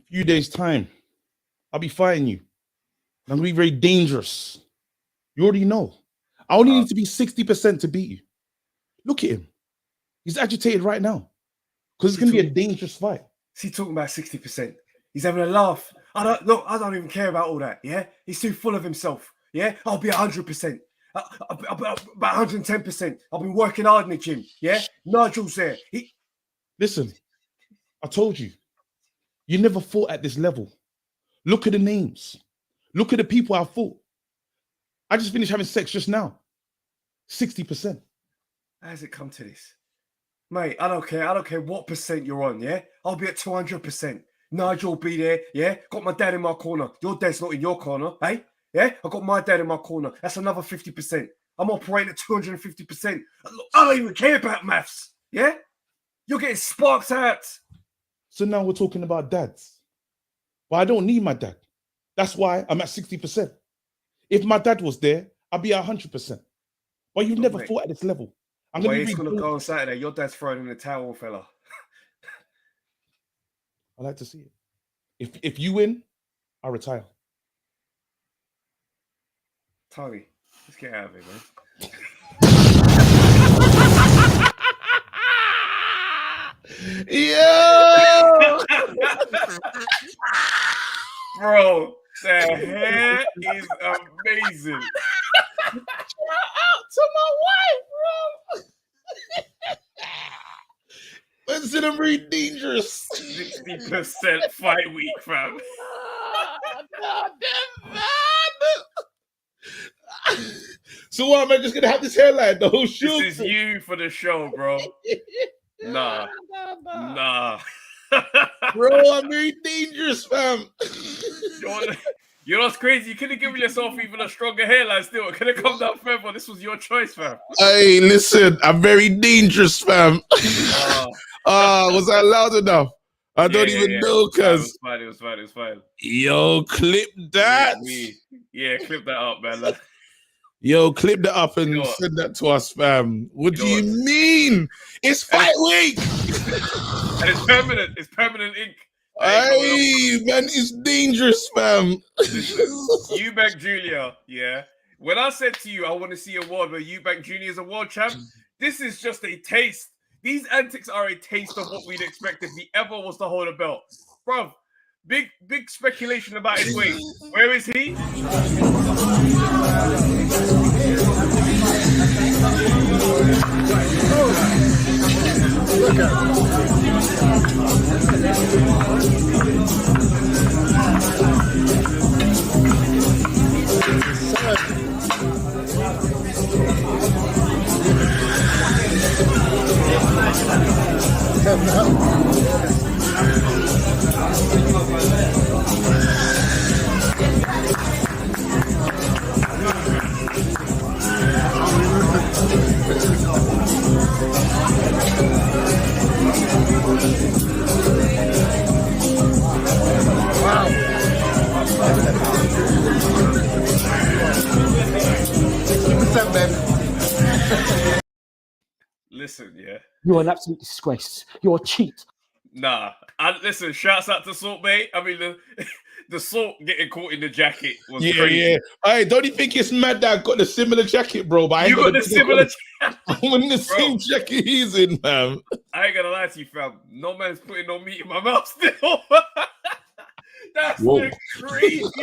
few days' time, I'll be fighting you. I'm gonna be very dangerous. You already know. I only need to be 60% to beat you. Look at him. He's agitated right now because it's gonna be a dangerous fight. Is he talking about 60%? He's having a laugh. I don't even care about all that. Yeah, he's too full of himself. Yeah, I'll be 100%. About 110%. I've been working hard in the gym. Yeah, Nigel's there. Listen, I told you, you never fought at this level. Look at the names. Look at the people I fought. I just finished having sex just now. 60%. How does it come to this? Mate, I don't care. I don't care what percent you're on, yeah? I'll be at 200%. Nigel will be there, yeah? Got my dad in my corner. Your dad's not in your corner, eh? Yeah? I got my dad in my corner. That's another 50%. I'm operating at 250%. I don't even care about maths, yeah? You're getting sparked out. So now we're talking about dads. Well, I don't need my dad. That's why I'm at 60%. If my dad was there, I'd be at 100%. But you've never fought at this level. I'm going to go on Saturday. Your dad's throwing in the towel, fella. I like to see it. If you win, I'll retire. Tony, let's get out of here, man. Yo! Bro, the hair is amazing. Shout out to my wife, bro. Listen, I'm very dangerous. 60% fight week, fam. So what, am I just gonna have this hairline the whole show? This is you for the show, bro. Nah. Bro, I'm very dangerous, fam. You know what's crazy? You could have given yourself even a stronger hairline still. It could have come down further. This was your choice, fam. Hey, listen, I'm very dangerous, fam. Was that loud enough? I don't even know, cuz. It was fine. Yo, clip that. Yeah, clip that up, man. Yo, clip that up and send that to us, fam. What do you mean? It's fight week. And it's permanent. It's permanent ink. Hey, man, it's dangerous, fam. Eubank Jr., yeah. When I said to you, I want to see a world where Eubank Jr. is a world champ, this is just a taste. These antics are a taste of what we'd expect if he ever was to hold a belt. Bruv, big speculation about his weight. Where is he? Look at Listen, yeah. You're an absolute disgrace. You're a cheat. Nah. Listen, shouts out to Salt Bay. I mean, the Salt getting caught in the jacket was crazy. Yeah. Hey, don't you think it's mad that I got the similar jacket, bro? But you got the similar jacket? I'm in the same jacket he's in, fam. I ain't gonna lie to you, fam. No man's putting no meat in my mouth still. That's the craziest,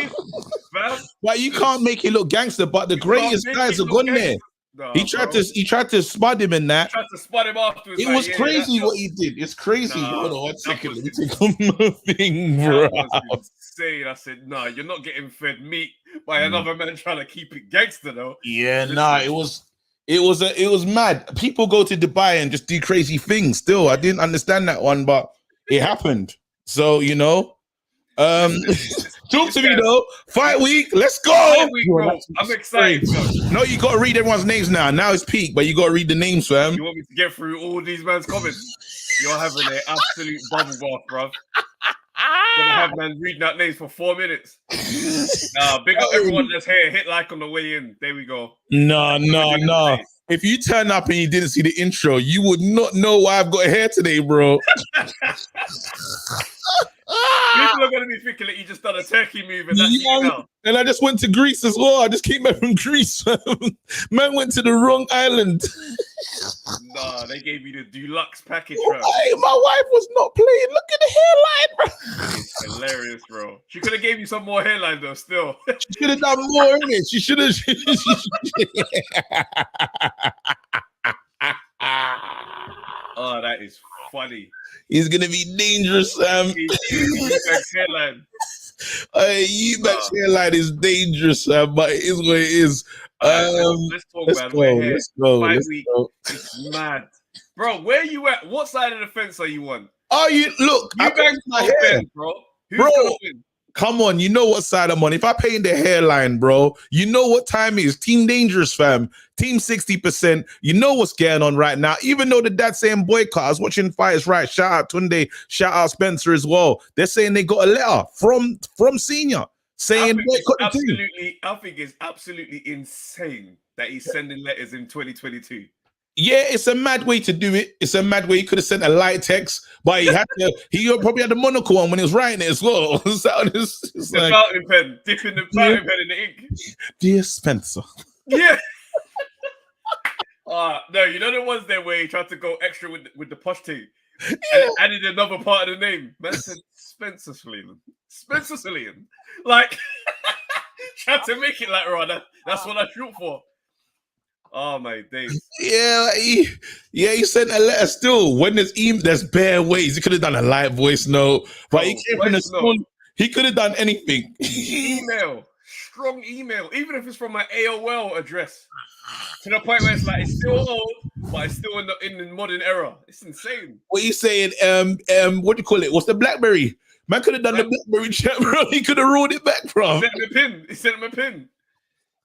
fam. But you can't make it look gangster, but the greatest guys are gone there. No, he tried to spud him in that. He tried to spud him afterwards. It was crazy what he did. It's crazy. Hold on 1 second. Let me take a thing, bro. That was insane. I said, nah, you're not getting fed meat by another man trying to keep it gangster, though. Yeah, it was mad. People go to Dubai and just do crazy things. Still, I didn't understand that one, but it happened. So talk to me though. Fight week, let's go. Fight week, bro. I'm excited. No, you got to read everyone's names now. Now it's peak, but you got to read the names, fam. You want me to get through all these man's comments? You're having an absolute bubble bath, bro. Gonna have man reading out names for 4 minutes. Big up everyone that's here. Hit like on the way in. There we go. No. If you turn up and you didn't see the intro, you would not know why I've got hair today, bro. People are gonna be thinking that you just done a turkey move and that's you Yeah. now. And I just went to Greece as well. I just came back from Greece. Man went to the wrong island. Nah, they gave you the deluxe package, bro. Hey, my wife was not playing. Look at the hairline, bro. It's hilarious, bro. She could have gave you some more hairline though. Still, She should have done more in it. She should have. oh, that is funny. He's gonna be dangerous, Sam. Eubank's hairline. Eubank's hairline is dangerous, Sam, but it is what it is. Let's talk, Let's man. go. We're here. Let's go. 5 Let's weeks. go. It's mad, bro. Where you at? What side of the fence are you on? Oh, you look. I Eubank's painted my not hair. Ben, bro. Who's Bro. gonna win? Come on, you know what side I'm on. If I paint the hairline, bro, you know what time it is. Team Dangerous, fam. Team 60%. You know what's going on right now. Even though the dad's saying boycott, I was watching Fighters Right. Shout out Tunde. Shout out Spencer as well. They're saying they got a letter from Senior saying boycott the team. I think it's absolutely insane that he's sending letters in 2022. Yeah, it's a mad way to do it. It's a mad way. He could have sent a light text, but he had to. He probably had the monocle on when he was writing it as well. So it's The like, fountain pen, dipping the fountain pen in the ink. dear Spencer. Yeah. No, you know the ones there where he tried to go extra with the posh thing and added another part of the name. Man said Spencer Cillian. Spencer Cillian. Like, tried to make it like, right, that's what I shoot for. Oh my days. Yeah, he sent a letter still. When there's bare ways. He could have done a light voice note, but he came from the school. He could have done anything. Email. Strong email. Even if it's from my AOL address. To the point where it's like, it's still old, but it's still in the modern era. It's insane. What you saying? What do you call it? What's the BlackBerry? Man could have done the BlackBerry chat, bro. He could have rolled it back, bro. He sent him a pin.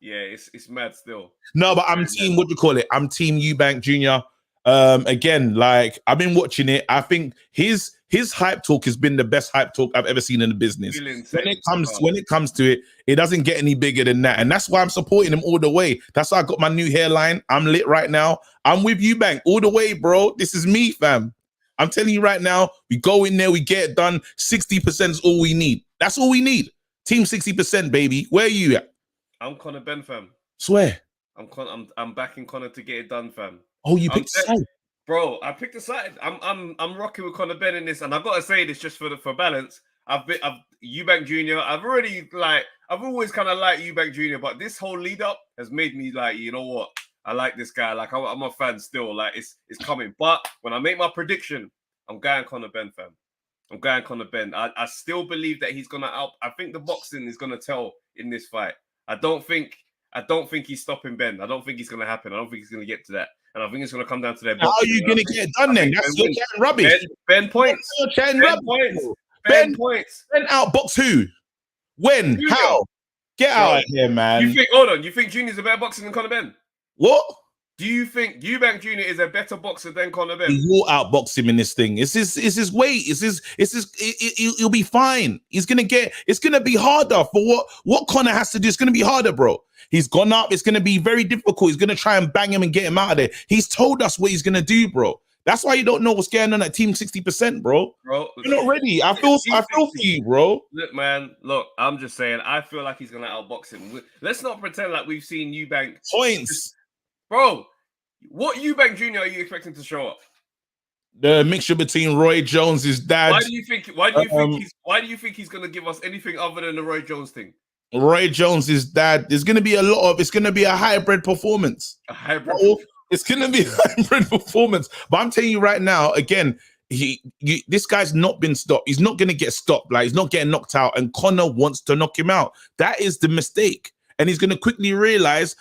Yeah, it's mad still. No, but I'm team, what do you call it? I'm team Eubank Jr. Again, like I've been watching it. I think his hype talk has been the best hype talk I've ever seen in the business. When it comes to it, it doesn't get any bigger than that. And that's why I'm supporting him all the way. That's why I got my new hairline. I'm lit right now. I'm with Eubank all the way, bro. This is me, fam. I'm telling you right now, we go in there, we get it done. 60% is all we need. That's all we need. Team 60%, baby. Where are you at? I'm Conor Ben, fam. Swear. I'm backing Conor to get it done, fam. Oh, you picked a side, bro. I picked a side. I'm rocking with Conor Ben in this, and I've got to say this just for balance. I've Eubank Jr. I've always kind of liked Eubank Jr. But this whole lead up has made me like, you know what? I like this guy. Like I'm a fan still. Like it's coming. But when I make my prediction, I'm going Conor Ben, fam. I'm going Conor Ben. I still believe that he's gonna out. I think the boxing is gonna tell in this fight. I don't think he's stopping Ben. I don't think it's going to happen. I don't think he's going to get to that. And I think it's going to come down to their boxing. How are you going to get it done then? That's your chatting rubbish. Ben points. Ben points. Ben outbox who? When? Junior. How? Get out of here, man. You think Junior's a better boxer than Conor Ben? What? Do you think Eubank Jr. is a better boxer than Conor Ben? You'll outbox him in this thing. It's his weight. He'll be fine. It's gonna be harder for what Conor has to do. It's gonna be harder, bro. He's gone up. It's gonna be very difficult. He's gonna try and bang him and get him out of there. He's told us what he's gonna do, bro. That's why you don't know what's going on at Team 60%, bro. You're not ready. I feel for you, bro. Look, man. Look, I'm just saying. I feel like he's gonna outbox him. Let's not pretend like we've seen Eubank points. Bro, what Eubank Jr. are you expecting to show up? The mixture between Roy Jones' dad. Why do you think he's going to give us anything other than the Roy Jones thing? Roy Jones' dad. It's going to be it's going to be a hybrid performance. It's going to be a hybrid performance. But I'm telling you right now, again, this guy's not been stopped. He's not going to get stopped. Like he's not getting knocked out. And Conor wants to knock him out. That is the mistake. And he's going to quickly realize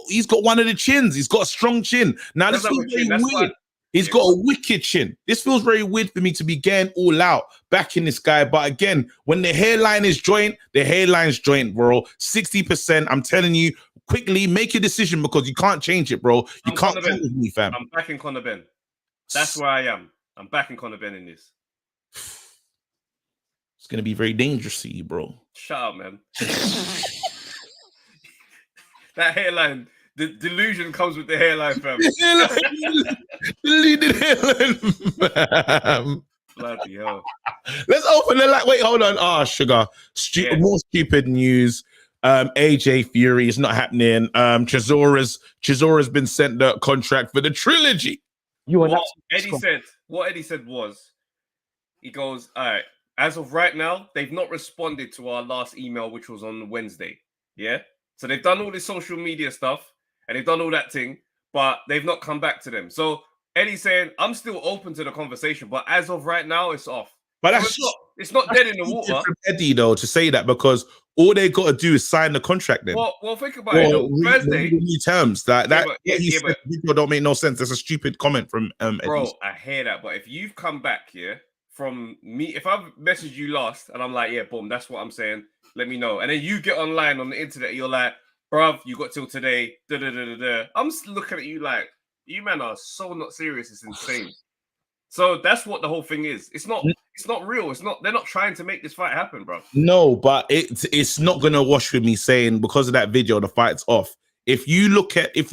he's got one of the chins. He's got a strong chin. Now, this feels very weird. He's got a wicked chin. This feels very weird for me to be getting all out backing this guy. But again, when the hairline is joint, the hairline's joint, bro. 60%. I'm telling you, quickly make a decision because you can't change it, bro. You can't come with me, fam. I'm backing Conor Ben. That's where I am. I'm backing Conor Ben in this. It's going to be very dangerous to you, bro. Shut up, man. That hairline, the delusion comes with the hairline, fam. Deleted hairline, fam. Bloody hell. Let's open the light. Wait, hold on. Sugar. Yeah. More stupid news. AJ Fury is not happening. Chisora's been sent the contract for the trilogy. You are What not. Eddie said was, he goes, all right, as of right now, they've not responded to our last email, which was on Wednesday. Yeah. So they've done all this social media stuff and they've done all that thing, but they've not come back to them. So Eddie's saying, I'm still open to the conversation, but as of right now, it's off. But So it's not dead in the water. from Eddie though to say that, because all they got to do is sign the contract. Then, Well, think about it. Though. Thursday, read the new terms that he said but video don't make no sense. That's a stupid comment from Eddie. bro, I hear that. But if you've come back here from me, if I've messaged you last and I'm like, yeah, boom, that's what I'm saying. Let me know. And then you get online on the internet, you're like, bruv, you got till today. I'm just looking at you like, you man are so not serious. It's insane. So that's what the whole thing is. It's not real. They're not trying to make this fight happen, bro. No, but it's not gonna wash with me saying because of that video the fight's off. If you look at if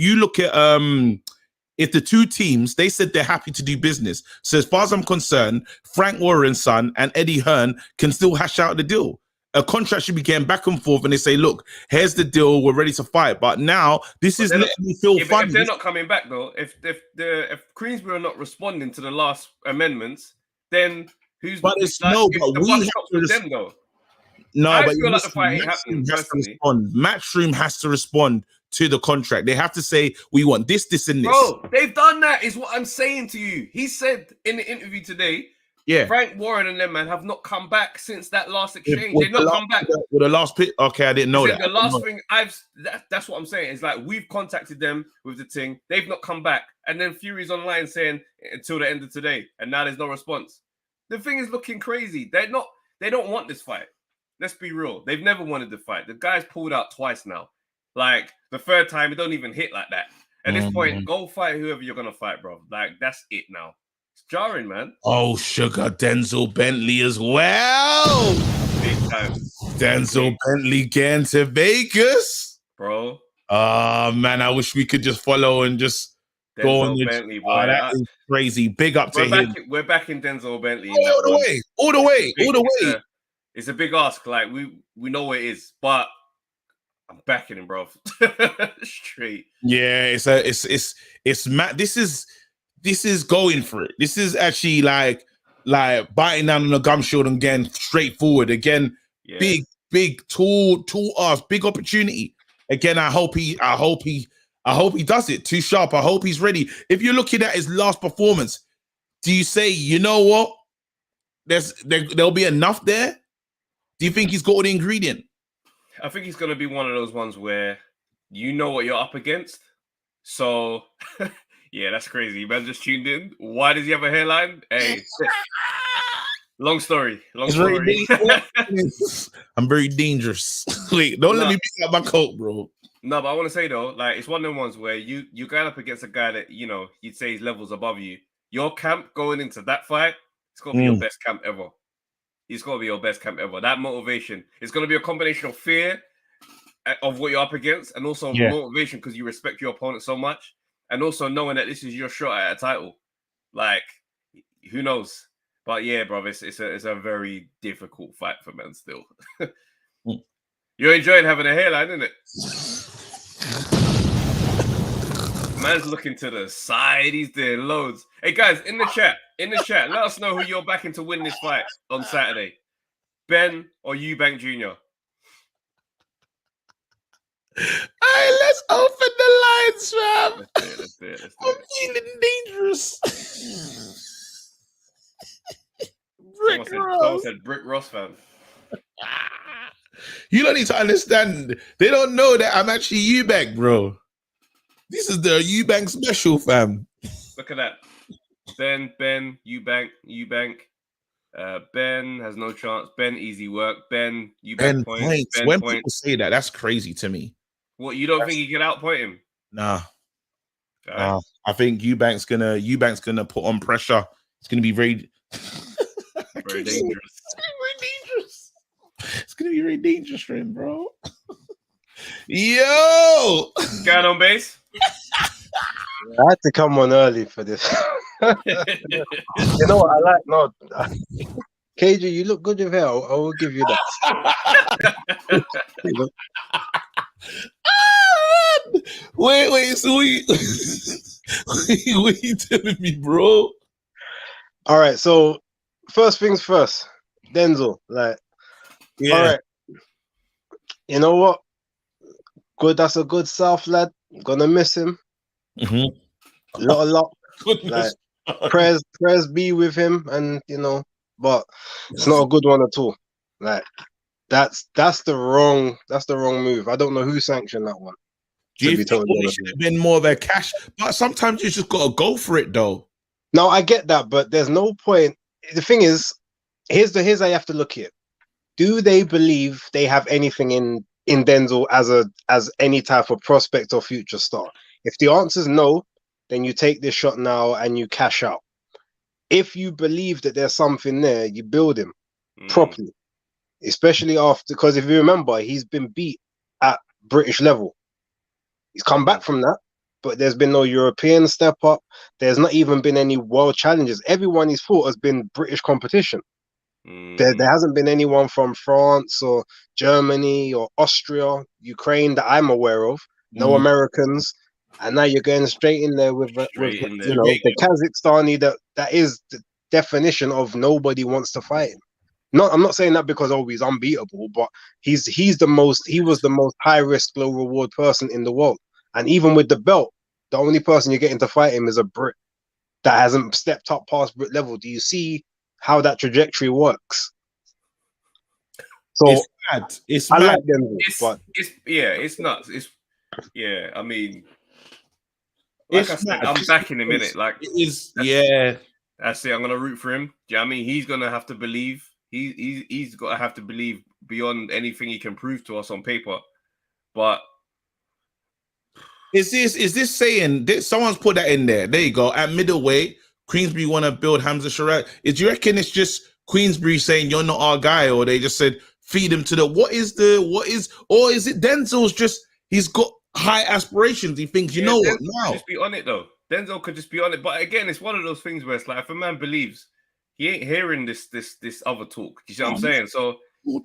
the two teams, they said they're happy to do business. So as far as I'm concerned, Frank Warren's son and Eddie Hearn can still hash out the deal. A contract should be getting back and forth, and they say, "Look, here's the deal. We're ready to fight." But now this is letting me feel funny. If they're not coming back though, if Queensbury are not responding to the last amendments, then who's? But it's no. But we have to them though. No, I but feel like the fight ain't happening. Matchroom has to respond to the contract. They have to say, "We want this, this, and this." Bro, they've done that. Is what I'm saying to you. He said in the interview today. Yeah, Frank Warren and them man have not come back since that last exchange. They've not come back with the last pit. Okay, I didn't know that. The last thing that's what I'm saying is like we've contacted them with the thing. They've not come back, and then Fury's online saying until the end of today, and now there's no response. The thing is looking crazy. They don't want this fight. Let's be real. They've never wanted the fight. The guy's pulled out twice now. Like the third time, it don't even hit like that. At this point, go fight whoever you're gonna fight, bro. Like that's it now. It's jarring, man. Oh, sugar, Denzel Bentley as well. Big time. Denzel Bentley getting to Vegas, bro. Man, I wish we could just follow and just go on. Bentley, boy. That is crazy. Big up to him. We're back in Denzel Bentley. All the way. It's a big ask. Like we know what it is, but I'm backing him, bro. Straight. Yeah, it's Matt. This is going for it. This is actually like biting down on the gum shield and getting straight forward again. Yeah. Big, tall ass, big opportunity. Again, I hope he does it. Too sharp. I hope he's ready. If you're looking at his last performance, do you say, you know what? There'll be enough there? Do you think he's got all the ingredient? I think he's going to be one of those ones where you know what you're up against. So, yeah, that's crazy. Man just tuned in. Why does he have a hairline? Hey, long story. I'm very dangerous. Wait, don't let me pick up my coat, bro. No, but I want to say though, like it's one of them ones where you're going up against a guy that you'd say his levels above you. Your camp going into that fight, it's gonna be your best camp ever. It's gonna be your best camp ever. That motivation, it's gonna be a combination of fear of what you're up against, and also motivation because you respect your opponent so much, and also knowing that this is your shot at a title. Like, who knows? But yeah, bro, it's a very difficult fight for men still. You're enjoying having a hairline, isn't it? Man's looking to the side. He's doing loads. Hey, guys, in the chat, let us know who you're backing to win this fight on Saturday. Ben or Eubank Jr.? All right, let's open the lines, fam. Let's do it. I'm feeling dangerous. Someone said Brick Ross, fam. You don't need to understand. They don't know that I'm actually Eubank, bro. This is the Eubank special, fam. Look at that. Ben, Eubank. Ben has no chance. Ben, easy work. Ben, Eubank points. Ben when points. People say that, that's crazy to me. What, you don't think he can outpoint him? Nah. I think Eubank's gonna put on pressure. It's gonna be very very dangerous. It's gonna be very dangerous for him, bro. Yo, Going on base. I had to come on early for this. You know what I like? No, KJ, you look good with hair. I will give you that. You know? Wait, so what you telling me, bro? All right, so first things first, Denzel. Like, all right, you know what? Good, that's a good South lad. Gonna miss him. Mhm. Lot of luck. Goodness. Prayers be with him, and but it's not a good one at all. Like, that's the wrong move. I don't know who sanctioned that one. Do you to be think totally it honest should with have been more of a cash? But sometimes you just gotta go for it, though. No, I get that, but there's no point. The thing is, here's how you have to look at it. Do they believe they have anything in Denzel as any type of prospect or future star? If the answer is no, then you take this shot now and you cash out. If you believe that there's something there, you build him properly, especially after, because if you remember, he's been beat at British level. He's come back from that, but there's been no European step up. There's not even been any world challenges. Everyone he's fought has been British competition. There hasn't been anyone from France or Germany or Austria, Ukraine that I'm aware of. No Americans. And now you're going straight in there with the Kazakhstani that is the definition of nobody wants to fight him. I'm not saying that because he's unbeatable, but he was the most high risk, low reward person in the world. And even with the belt, the only person you're getting to fight him is a Brit that hasn't stepped up past Brit level. Do you see how that trajectory works? So it's mad. It's I mad. like them, but it's nuts. I mean, like I said, I'm backing him in it. Like it is, That's it. I'm gonna root for him. Do you know what I mean? He's gonna have to believe. He's got to have to believe beyond anything he can prove to us on paper. But is this saying someone's put that in there? There you go. At middleweight, Queensbury want to build Hamza Sharad. Do you reckon it's just Queensbury saying you're not our guy, or they just said feed him to the or is it Denzel's just he's got high aspirations? He thinks you know what now. Just be on it though. Denzel could just be on it. But again, it's one of those things where it's like if a man believes, he ain't hearing this other talk. You see what I'm saying? So I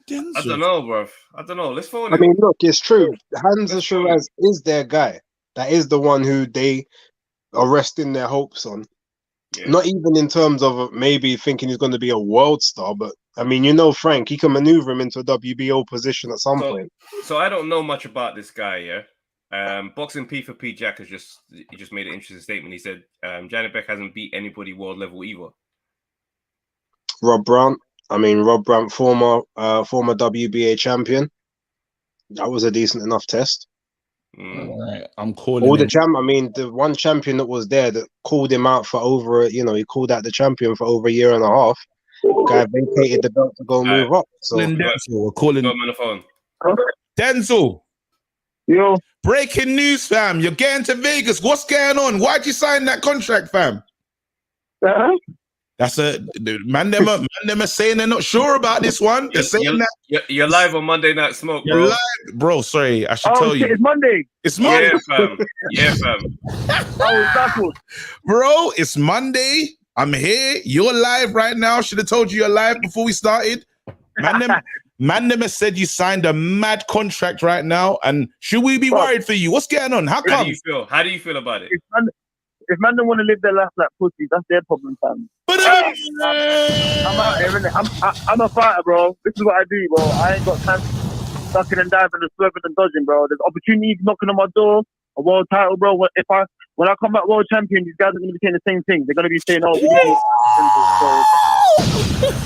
don't know, bro. I don't know. Let's phone him. I mean, look, it's true. Hamza Shiraz is their guy. That is the one who they are resting their hopes on. Yeah. Not even in terms of maybe thinking he's going to be a world star, but I mean, Frank, he can maneuver him into a WBO position at some point. So I don't know much about this guy, yeah. Boxing P4P Jack he just made an interesting statement. He said Janet Beck hasn't beat anybody world level either. Rob Brandt, former WBA champion. That was a decent enough test. All right, I'm calling all the the one champion that was there that called him out for over, he called out the champion for over a year and a half. Guy vacated the belt to go move up. So we're calling him on the phone. Denzel. Yo. Breaking news, fam. You're getting to Vegas. What's going on? Why'd you sign that contract, fam? That's man. Them are saying they're not sure about this one. They're saying that you're live on Monday Night Smoke, bro. You're live, bro. Sorry, I should tell you. It's Monday. It's Monday, yeah, fam. That's good. Bro, it's Monday. I'm here. You're live right now. Should have told you you're live before we started. Man, them has said you signed a mad contract right now, and should we be worried for you? What's going on? How come? How do you feel about it? If man don't want to live their life like pussy, that's their problem, fam. I'm out here, innit? I'm a fighter, bro. This is what I do, bro. I ain't got time ducking and diving and swerving and dodging, bro. There's opportunities knocking on my door. A world title, bro. When I come back world champion, these guys are going to be saying the same thing. They're going to be saying, "Oh, we need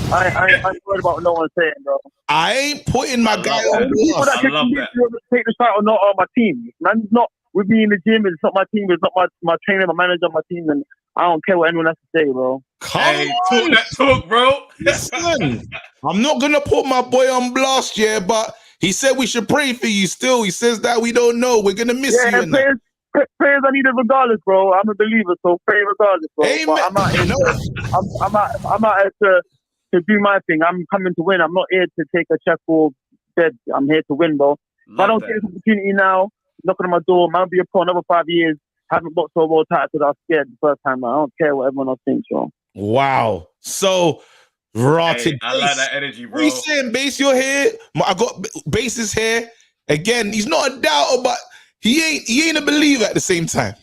so I ain't worried about what no one's saying, bro. I ain't putting my guy on blast. I love that. Take the title, not on my team. Man's not with me in the gym. It's not my team. It's not my trainer, my manager, my team, and I don't care what anyone has to say, bro. Talk that talk, bro. Listen, I'm not gonna put my boy on blast, but he said we should pray for you. Still, he says that we don't know. We're gonna miss you. Prayers I need it regardless, bro. I'm a believer, so pray regardless, bro. Amen. But I'm out here to do my thing. I'm coming to win. I'm not here to take a check or bed. I'm here to win, bro. If I don't get this opportunity now, knocking on my door, might be a pro another 5 years. haven't boxed for a world title because I was scared the first time. I don't care what everyone else thinks, bro. Wow. So rotted. Hey, I like that energy, What are you bro. saying, Base? You're here. I got Base's here. Again, he's not a doubter, but he ain't a believer at the same time.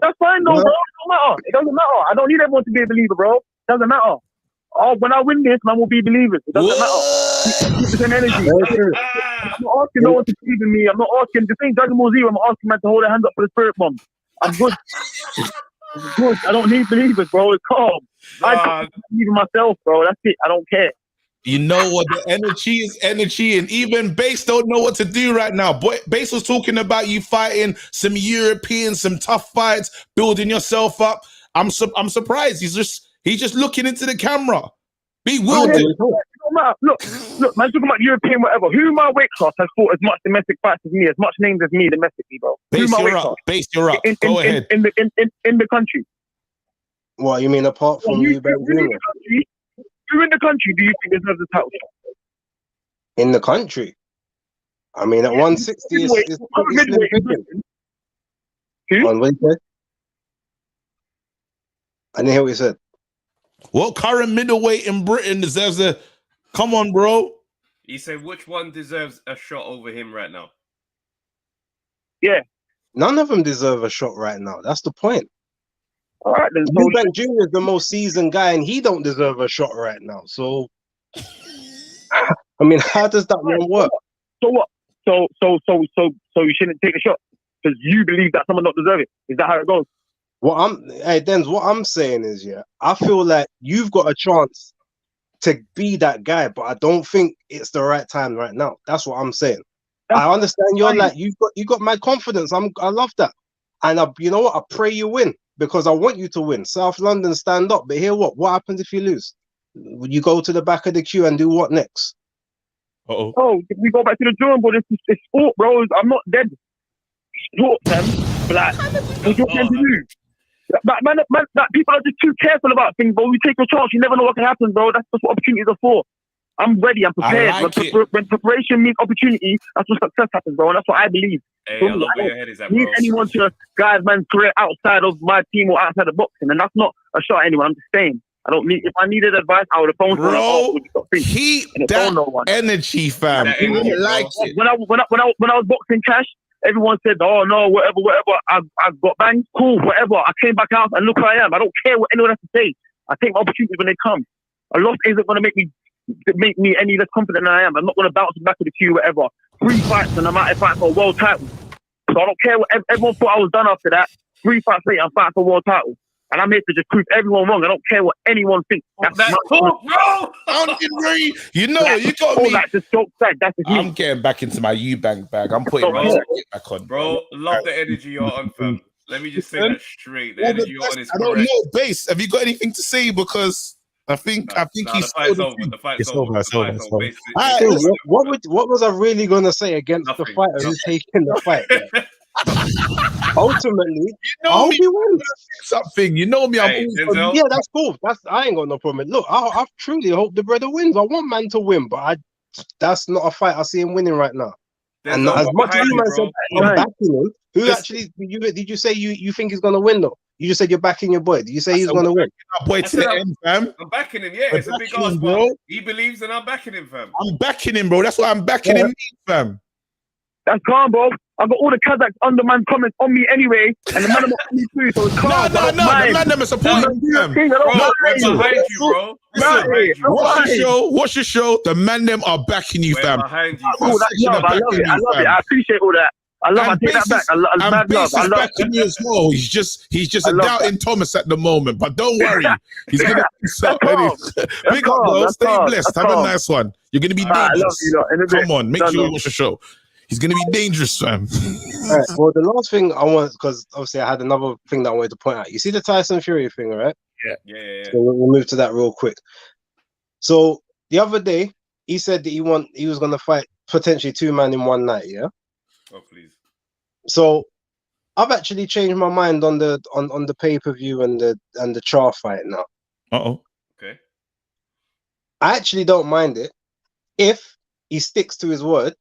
That's fine, though, bro. It don't matter. It doesn't matter. I don't need everyone to be a believer, bro. It doesn't matter. Oh, when I win this, man will be believers. It doesn't matter. Keep the same energy. I'm not asking no one to believe in me. I'm not asking. The thing, Dragon Ball Z, I'm asking man to hold their hands up for the spirit bomb. I'm good. I'm good. I don't need believers, bro. It's calm. I believe in myself, bro. That's it. I don't care. You know what? The energy is energy, and even Base don't know what to do right now. Boy, Base was talking about you fighting some Europeans, some tough fights, building yourself up. I'm surprised. He's just looking into the camera. Be wilted. Look, man, talking about European, whatever. Who in my weight class has fought as much domestic fights as me, as much names as me domestically, bro? Base, you're up. Base, you're up. Go ahead. In the country. What you mean apart from you, Who in the country do you think deserves the title? in the country? I mean, at 160 is pretty slim picking. Who? On what you said? I didn't hear what you said. What current middleweight in Britain deserves a? Come on, bro. He said, which one deserves a shot over him right now? Yeah. None of them deserve a shot right now. That's the point. All right, then. Eubank Jr. is the most seasoned guy, and he don't deserve a shot right now. So, I mean, how does that one work? So what? So you shouldn't take a shot because you believe that someone don't deserve it. Is that how it goes? Hey Denz, what I'm saying is, yeah, I feel like you've got a chance to be that guy, but I don't think it's the right time right now. That's what I'm saying. I understand you're like you got my confidence. I love that, and you know what? I pray you win because I want you to win. South London, stand up. But here, what happens if you lose? You go to the back of the queue and do what next? Oh, we go back to the drawing board. It's sport, bro. I'm not dead. Sport, man. Like, what you're meant to do. Man, people are just too careful about things, bro. You take a chance, you never know what can happen, bro. That's what opportunities are for. I'm ready, I'm prepared. When preparation means opportunity, that's when success happens, bro. And that's what I believe. Hey, so I love where your head is at, need bro. anyone to guide man's career outside of my team or outside of boxing, and that's not a shot at anyone. I'm just saying. I don't need. If I needed advice, I would have phoned bro. Keep that no one. energy, fam. That energy, like it. When I was boxing Cash, everyone said, "Oh no, whatever." I got banged. Cool, whatever. I came back out and look who I am. I don't care what anyone has to say. I take my opportunities when they come. A loss isn't going to make me any less confident than I am. I'm not going to bounce back to the queue, whatever. 3 fights and I'm out to fight for a world title. So I don't care what everyone thought I was done after that. 3 fights later, I'm fighting for a world title. And I'm here to just prove everyone wrong. I don't care what anyone thinks. That's cool, bro. You know what? You got me. That's just joke side. That's just I'm getting back into my Eubank bag. I'm putting my jacket back on. Bro, love the energy you're on, fam. Let me just say that straight. The energy you're on is I don't know, Base. Have you got anything to say? Because I think he's the fight's over. The fight's over. What was I really gonna say against the fighter who's taking the fight? Ultimately, I hope he wins something. You know me. Yeah, that's cool. I ain't got no problem. Look, I truly hope the brother wins. I want man to win, but that's not a fight I see him winning right now. There's and no as much as you man said I'm backing him, who actually did you say you think he's gonna win though? You just said you're backing your boy. Did you say he's gonna win? Boy to the end, fam. I'm backing him. Yeah, it's a big ass, bro. He believes, and I'm backing him, fam. I'm backing him, bro. That's why I'm backing him, fam. That's calm, bro. I got all the Kazakhs under man's comments on me anyway, and the man are on me too, so it's calm. No. The man them are supporting him. Bro, we're behind you, bro. Watch your show. The man them are backing you, fam. Behind you. I love it. I appreciate all that. I take that back. And Base is backing you as well. He's just a doubting Thomas at the moment, but don't worry. He's gonna big up, bro. Stay blessed. Have a nice one. You're gonna be dangerous. Come on, make sure you watch the show. He's going to be dangerous, fam. All right, well, the last thing I want, because obviously I had another thing that I wanted to point out. You see the Tyson Fury thing, right? Yeah. So we'll move to that real quick. So the other day, he said that he was going to fight potentially 2 men in one night, yeah? Oh, please. So I've actually changed my mind on the pay-per-view and the Char fight now. Uh-oh. Okay. I actually don't mind it if he sticks to his word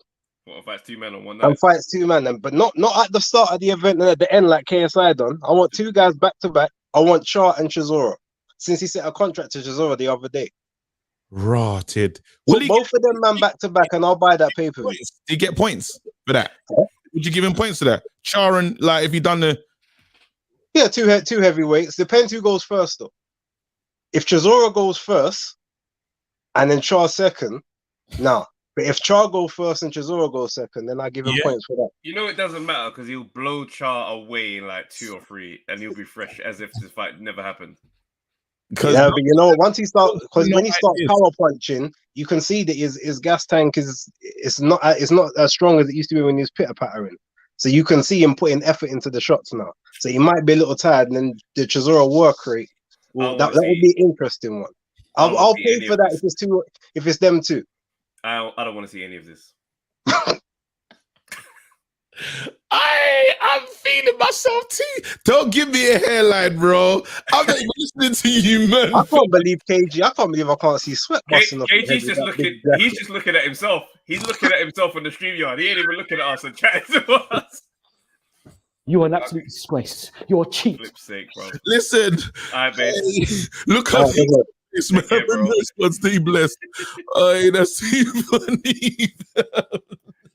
What fights 2 men on one And night? fights 2 men, but not at the start of the event and at the end like KSI done. I want 2 guys back to back. I want Char and Chisora, since he set a contract to Chisora the other day. Rotted. So both of them man back to back, and I'll buy that paper. Do you get points for that? Would you give him points for that? Char and like if you done the Yeah, two heavyweights. Depends who goes first though. If Chisora goes first and then Char second, nah. But if Char goes first and Chisora goes second, then I give him points for that. You know it doesn't matter because he'll blow Char away in like 2 or 3, and he'll be fresh as if this fight never happened. Yeah, but you know, once he starts, because when he starts power punching, you can see that his gas tank is not as strong as it used to be when he was pitter pattering. So you can see him putting effort into the shots now. So he might be a little tired, and then the Chisora work rate, that would be an interesting one. I'll pay for that if it's them two. I don't want to see any of this. I'm feeling myself too. Don't give me a hairline, bro. I'm not even listening to you, man. I can't believe KG. I can't believe I can't see sweat busting off. KG's just looking. He's just looking at himself. He's looking at himself on the StreamYard. He ain't even looking at us and chatting to us. You are an absolute disgrace. You're a cheat. Flip's sake, bro. Listen, look how this man response to blessed. Oh, that's too funny.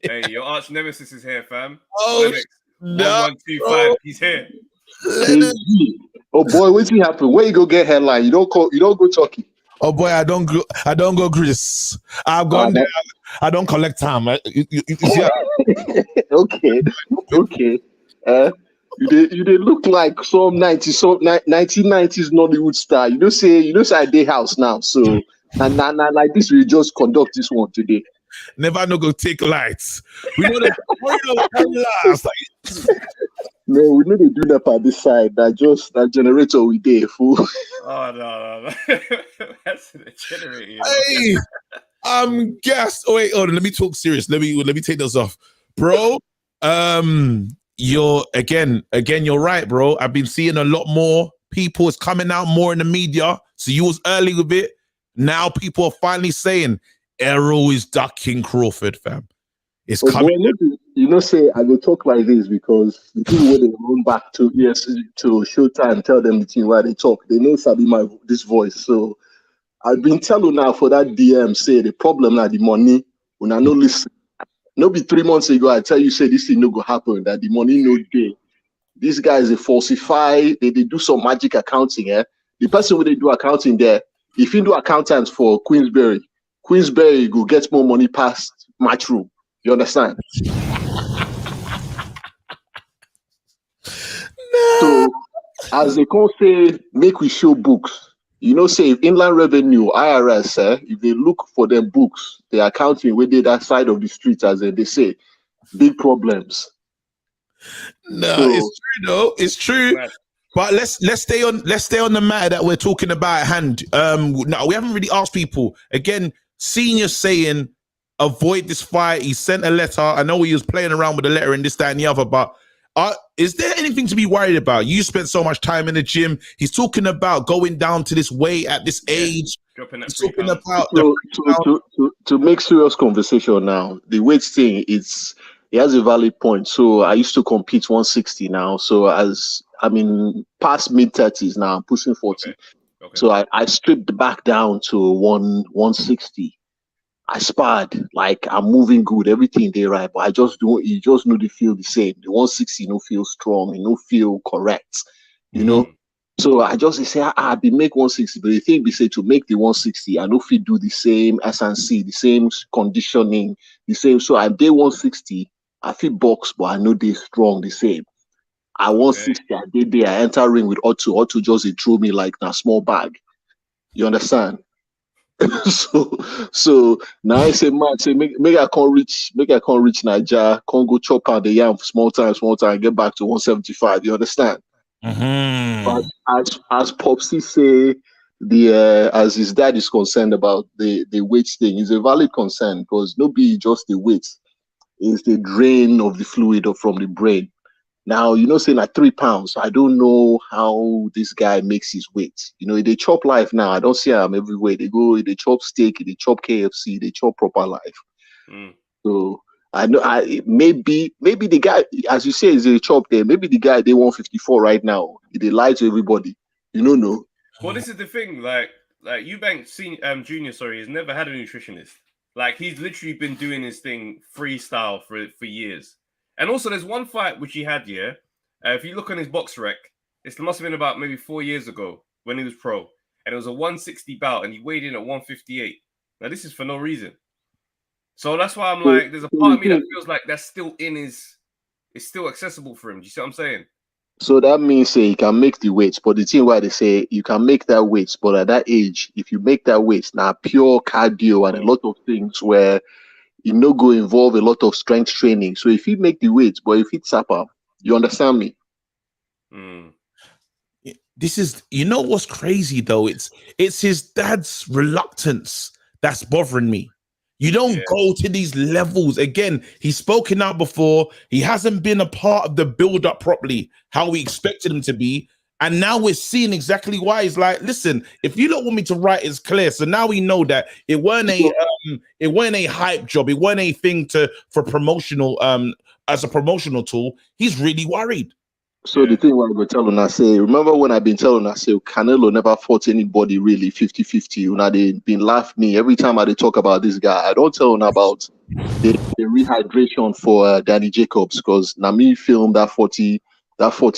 Hey, your arch nemesis is here, fam. Oh, Lennox, 1125. He's here. Oh boy, what's happened? Where you go get headline? You don't go Turkey. Oh boy, I don't go Greece. I've gone there. I don't collect time. Okay. You they look like some 1990s Nollywood star. You don't say I day house now. So and like this, we just conduct this one today. Never no go take lights. We know that last. No, we know they do that by this side. That generator we did fool. Oh no. That's the generator. Hey, I'm gassed. Oh wait, let me talk serious. Let me take this off, bro. You're again. You're right, bro. I've been seeing a lot more people. It's coming out more in the media. So you was early with it. Now people are finally saying Errol is ducking Crawford, fam. It's coming. Boy, say I will talk like this because the people when they run back to Showtime, tell them the thing why they talk. They know Sabi this voice. So I've been telling now for that DM say the problem now the money when I no listen. No be 3 months ago I tell you say this thing no go happen, that the money no day. These guys they falsify, they do some magic accounting. The person when they do accounting there, if you do accountants for Queensberry go get more money past Matchroom. You understand? So as they can say, make we show books. Say if Inland Revenue, IRS, if they look for them books, the accounting where they that side of the street, as they say, big problems. No, it's true though. It's true. Right. But let's stay on the matter that we're talking about at hand. No, we haven't really asked people. Again, Senior saying avoid this fight. He sent a letter. I know he was playing around with the letter and this, that, and the other, but is there anything to be worried about? You spent so much time in the gym. He's talking about going down to this weight at this age. He's talking about to make serious conversation now. The weight thing he has a valid point. So I used to compete 160 now. So past mid-30s now, I'm pushing 40. Okay. So I stripped back down to 160. I sparred, like I'm moving good, everything there, right? But you just know they feel the same. The 160 no feel strong, it no feel correct, you know. So I just say I be make 160, but the thing be say to make the 160, I know if you do the same SNC, the same conditioning, the same. So I day 160, I feel box, but I know they strong the same. I 160, I did there, I enter ring with Otto. Otto just throw me like a small bag. You understand? so now I say, man, say make I can't reach Niger, can't go chop out the yam small time, get back to 175. You understand? But as Popsy say, as his dad is concerned about the weight thing, is a valid concern because no be just the weight, it's the drain of the fluid from the brain. Now, saying like 3 pounds, I don't know how this guy makes his weight. They chop life now. I don't see him everywhere. They chop steak, they chop KFC, they chop proper life. So I know. Maybe the guy, as you say, is a chop there. Maybe the guy they 154 right now. They lie to everybody. You don't know. Well, this is the thing. Like Eubank Junior, sorry, has never had a nutritionist. Like he's literally been doing his thing freestyle for years. And also, there's one fight which he had. Yeah, if you look on his box rec, it must have been about maybe 4 years ago when he was pro, and it was a 160 bout, and he weighed in at 158. Now this is for no reason. So that's why I'm like, there's a part of me that feels like that's still it's still accessible for him. Do you see what I'm saying? So that means you can make the weights, but the thing why they say you can make that weights, but at that age, if you make that weights, now pure cardio and a lot of things where you know go involve a lot of strength training. So if you make the weights, but if it's supper, you understand me? This is, you know what's crazy though? It's his dad's reluctance that's bothering me. You don't go to these levels. Again, he's spoken out before. He hasn't been a part of the build-up properly, how we expected him to be. And now we're seeing exactly why. He's like, listen, if you don't want me to write, it's clear. So now we know that it weren't a hype job. It weren't a thing for promotional, as a promotional tool. He's really worried. So the thing what I go telling I say, remember when I've been telling I say Canelo never fought anybody really 50-50. When they've been laughing me every time I talk about this guy. I don't tell them about the rehydration for Danny Jacobs, because Nami filmed that 40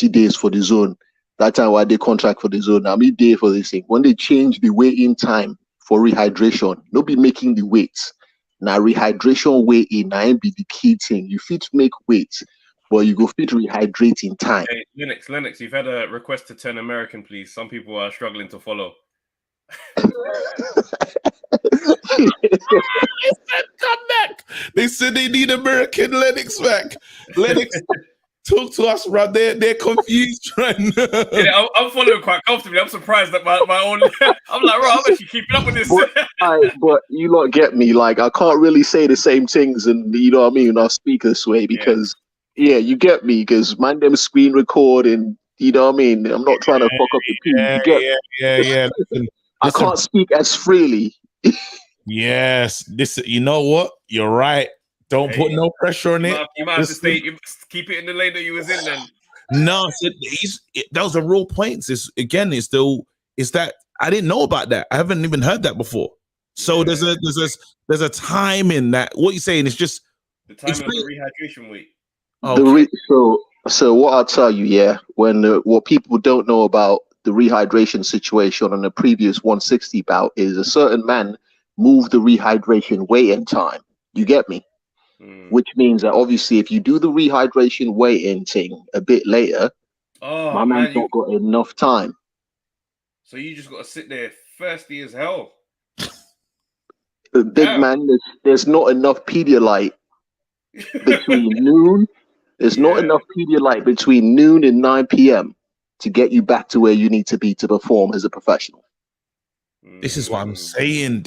days for the zone. That time why they contract for the zone. Nami day for this thing. When they change the weigh-in time for rehydration, nobody making the weights. Now rehydration weigh-in ain't be the key thing. You fit make weights, but you go fit rehydrate in time. Hey, Lennox, you've had a request to turn American, please. Some people are struggling to follow. Come back. They said they need American Lennox back. Lennox, talk to us, bro. They're confused right now. Yeah, I'm following quite comfortably. I'm surprised that my own. I'm like, I'm actually keeping up with this. But you lot get me. Like, I can't really say the same things, and you know what I mean. I'll speak this way because. Yeah, you get me, because man, them screen record and you know what I mean. I'm not trying to fuck up the team. Yeah. Listen, I can't speak as freely. Yes, you know what? You're right. Don't put no pressure on it. You might have to stay. You must keep it in the lane that you was in. Then no, those are real points. It's that I didn't know about that. I haven't even heard that before. So there's a time in that. What you're saying is just the time of the rehydration week. Okay. So what I'll tell you, when what people don't know about the rehydration situation on the previous 160 bout is a certain man moved the rehydration weigh-in time. You get me? Which means that obviously if you do the rehydration weigh-in thing a bit later, my man's not got enough time. So you just got to sit there thirsty as hell. Big man, there's not enough Pedialyte between noon. There's not enough Pedialyte between noon and 9 p.m. to get you back to where you need to be to perform as a professional. This is what I'm saying.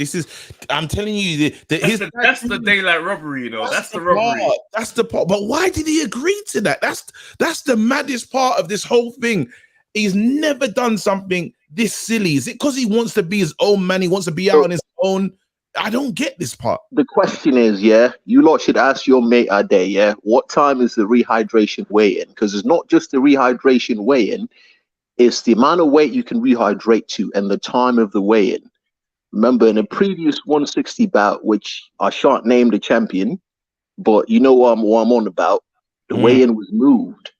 I'm telling you that that's the daylight robbery, you know. That's the robbery. That's the part. But why did he agree to that? That's the maddest part of this whole thing. He's never done something this silly. Is it because he wants to be his own man? He wants to be out on his own. I don't get this part. The question is, you lot should ask your mate a day, what time is the rehydration weigh-in? Because it's not just the rehydration weigh-in, it's the amount of weight you can rehydrate to and the time of the weigh-in. Remember, in a previous 160 bout, which I shan't name the champion, but you know what I'm on about, the weigh-in was moved.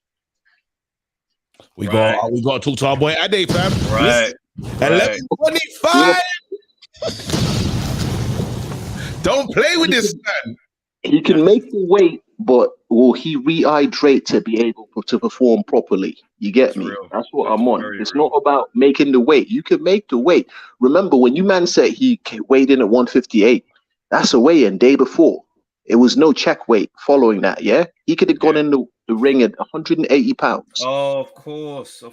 We got to talk to our boy Ade, fam. Right. 11:25. Don't play with this man. He can make the weight, but will he rehydrate to be able to perform properly? You get me? Real. That's what I'm on. It's not about making the weight. You can make the weight. Remember, when you man said he weighed in at 158, that's a weigh-in day before. It was no check weight following that, He could have gone in the ring at 180 pounds. Oh, of course.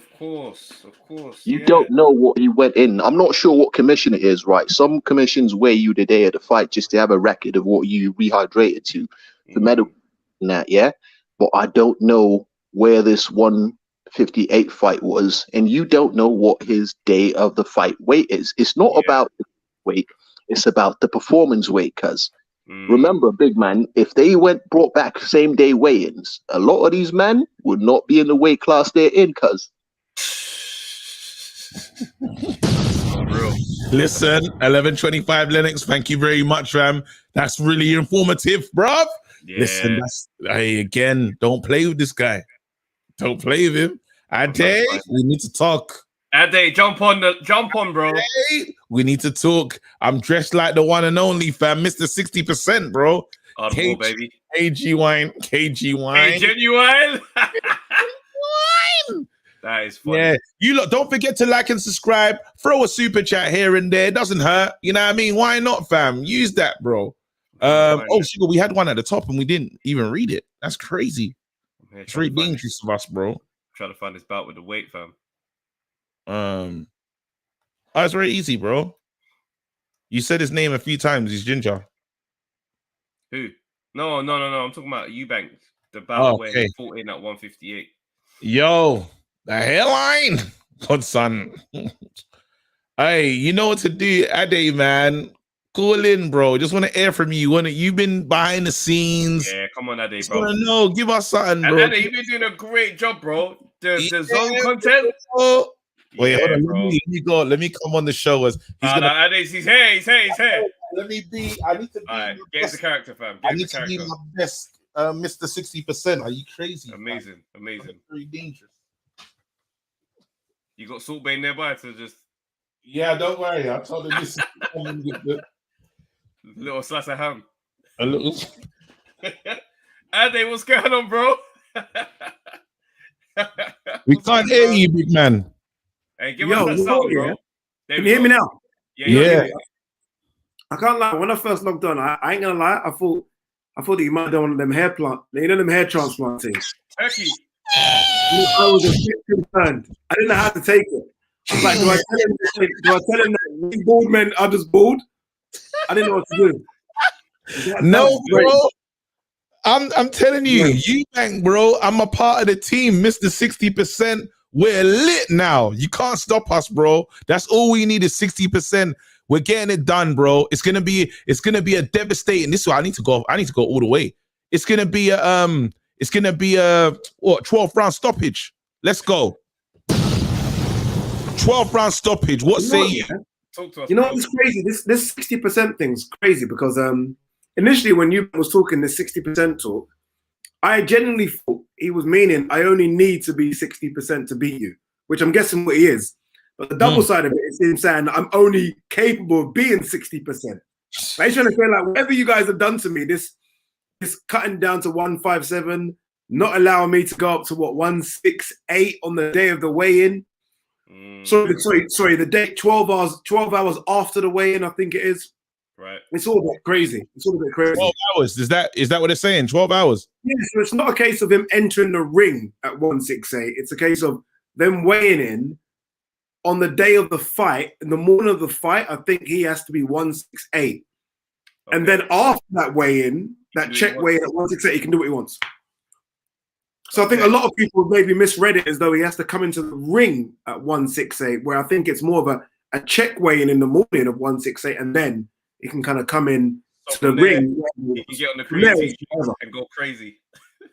You don't know what he went in. I'm not sure what commission it is, right? Some commissions weigh you the day of the fight just to have a record of what you rehydrated to. The medal in that, But I don't know where this 158 fight was, and you don't know what his day of the fight weight is. It's not about the weight, it's about the performance weight, cuz Remember, big man, if they brought back same day weigh-ins, a lot of these men would not be in the weight class they're in, cuz. Listen, 11:25 Lennox, thank you very much, fam. That's really informative, bruv. Yeah. Listen, again, don't play with this guy. Don't play with him. Ade, we need to talk. Ade, jump on, bro. Ade, we need to talk. I'm dressed like the one and only, fam. Mr. 60%, bro. Hardball, baby. KG wine. Hey, genuine. That is funny. Yeah, you lot don't forget to like and subscribe. Throw a super chat here and there. It doesn't hurt. You know what I mean? Why not, fam? Use that, bro. Sugar, we had one at the top and we didn't even read it. That's crazy. It's very dangerous of us, bro. Trying to find this bout with the weight, fam. It's very easy, bro. You said his name a few times. He's Ginger. Who? No. I'm talking about Eubank. The bout where he fought in at 158. Yo, the hairline. God, son. Hey, you know what to do, Ade, man. Call in, bro. Just want to hear from you. You've been behind the scenes. Yeah, come on, Ade, Just bro. want to know. Give us something, bro. And Ade, you've been doing a great job, bro. The zone content. Bro. Wait, hold on. Bro. Let me come on the show. He's here. Let me be. I need to be. All right, get the character, fam. I need to be my best, Mr. 60%. Are you crazy? Amazing. Very dangerous. You got Salt Bay nearby to just. Yeah, don't worry. I told him this is little slice of ham. a little. Ade, what's going on, bro? We can't hear you, big man. Hey, give us that sound, bro. Can you hear me now? Yeah. I can't lie. When I first logged on, I ain't gonna lie. I thought that you might have done one of them hair transplant things. Turkey. I was a bit concerned. I didn't know how to take it. I was like, do I tell him that we bald men are just bald? I didn't know what to do. No, bro. I'm telling you, Eubank, bro. I'm a part of the team, Mr. 60%. We're lit now. You can't stop us, bro. That's all we need is 60%. We're getting it done, bro. It's gonna be a devastating. This is why I need to go all the way. It's gonna be a 12th round stoppage. Let's go. 12th round stoppage. What say you? Talk to us, you know what's crazy? This 60% thing's crazy because initially when you was talking this 60% talk, I genuinely thought he was meaning I only need to be 60% to beat you, which I'm guessing what he is. But the double side of it is him saying I'm only capable of being 60%. Like he's trying to say like whatever you guys have done to me, this cutting down to 157, not allowing me to go up to 168 on the day of the weigh-in. Sorry, the day 12 hours after the weigh-in, I think it is. Right. It's all a bit crazy. 12 hours. Is that what they're saying? 12 hours. Yeah, so it's not a case of him entering the ring at 168. It's a case of them weighing in on the day of the fight. In the morning of the fight, I think he has to be 168. Okay. And then after that weigh-in, that check weigh-in at 168, he can do what he wants. So I think a lot of people maybe misread it as though he has to come into the ring at 168, where I think it's more of a check weigh-in in the morning of 168, and then he can kind of come in to the ring. He can get on the crazy and go crazy.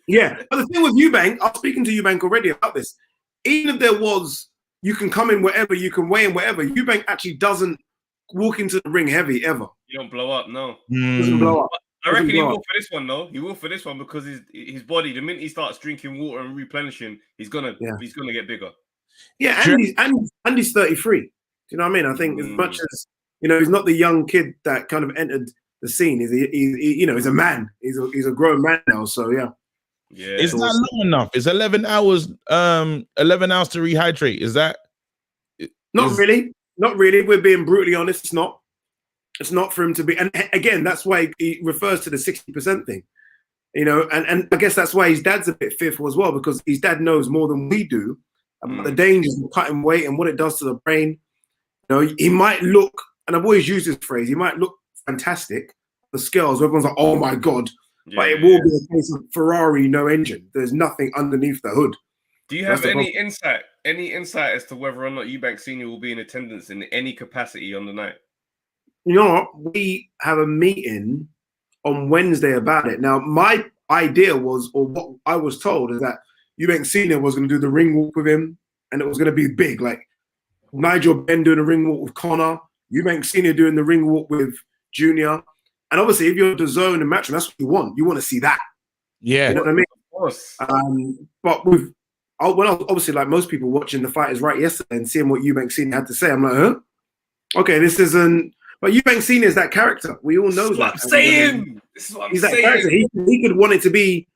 Yeah, but the thing with Eubank, I was speaking to Eubank already about this. Even if there was, you can come in wherever, you can weigh in wherever, Eubank actually doesn't walk into the ring heavy ever. You don't blow up, no. Doesn't blow up. I reckon he will for this one, though. He will for this one because his body, the minute he starts drinking water and replenishing, he's gonna get bigger. Yeah, and he's 33. Do you know what I mean? I think as much as he's not the young kid that kind of entered the scene. He's a man. He's a grown man now. So yeah. Yeah. It's not long enough. It's 11 hours. 11 hours to rehydrate. Is that? Not really. We're being brutally honest. It's not. It's not for him to be. And again, that's why he refers to the 60% thing. And I guess that's why his dad's a bit fearful as well, because his dad knows more than we do about the dangers of cutting weight and what it does to the brain. He might look, and I've always used this phrase, he might look fantastic. The scales, everyone's like, oh my God. Yeah, but it will be a case of Ferrari, no engine. There's nothing underneath the hood. Do you have any insight as to whether or not Eubank Senior will be in attendance in any capacity on the night? You know what? We have a meeting on Wednesday about it. Now, my idea was, or what I was told, is that Eubank Senior was going to do the ring walk with him, and it was going to be big, like Nigel Benn doing the ring walk with Connor, Eubank Senior doing the ring walk with Junior, and obviously, if you're the zone and match, that's what you want. You want to see that. Yeah, you know what I mean. Of course. But when I was obviously like most people watching the fighters right yesterday and seeing what Eubank Senior had to say, I'm like, huh? Okay, this isn't. But Eubank Senior is that character. We all know This is that. what I'm saying. This is what I'm He's that saying. character. He could want it to be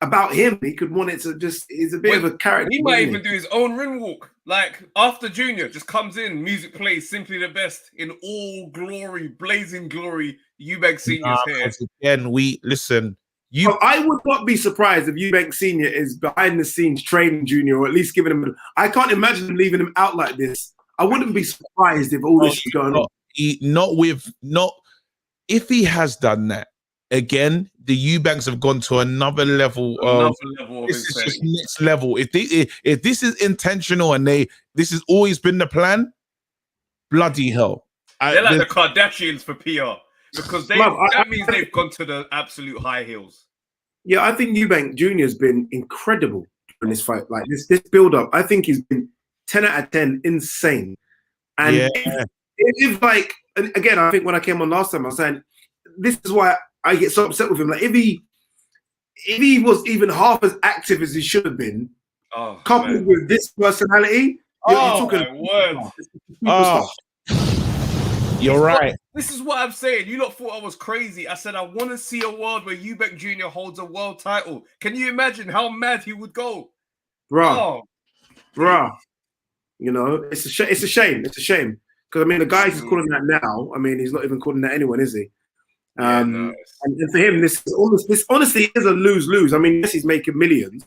about him. He could want it to just. He's a bit of a character. He might isn't even do his own ring walk. Like after Junior just comes in, music plays, simply the best in all glory, blazing glory. Eubank Senior's here. again, we listen. But I would not be surprised if Eubank Senior is behind the scenes training Junior, or at least giving him. I can't imagine him leaving him out like this. I wouldn't be surprised if all this is going on. If he has done that again, the Eubanks have gone to another level of this is just next level. If this is intentional and this has always been the plan, bloody hell. They're like the Kardashians for PR because that means they've gone to the absolute high hills. Yeah, I think Eubank Jr. has been incredible in this fight. Like this build up, I think he's been 10 out of 10, insane. And if like, and again, I think when I came on last time, I was saying this is why I get so upset with him. Like if he was even half as active as he should have been, coupled with this personality, you're talking. You're right. This is what I'm saying. You lot thought I was crazy. I said I want to see a world where Eubank Jr. holds a world title. Can you imagine how mad he would go, bruh? You know, it's a shame. It's a shame because I mean, the guy who's calling that now. I mean, he's not even calling that anyone, is he? And for him, this honestly is a lose-lose. I mean, yes, he's making millions,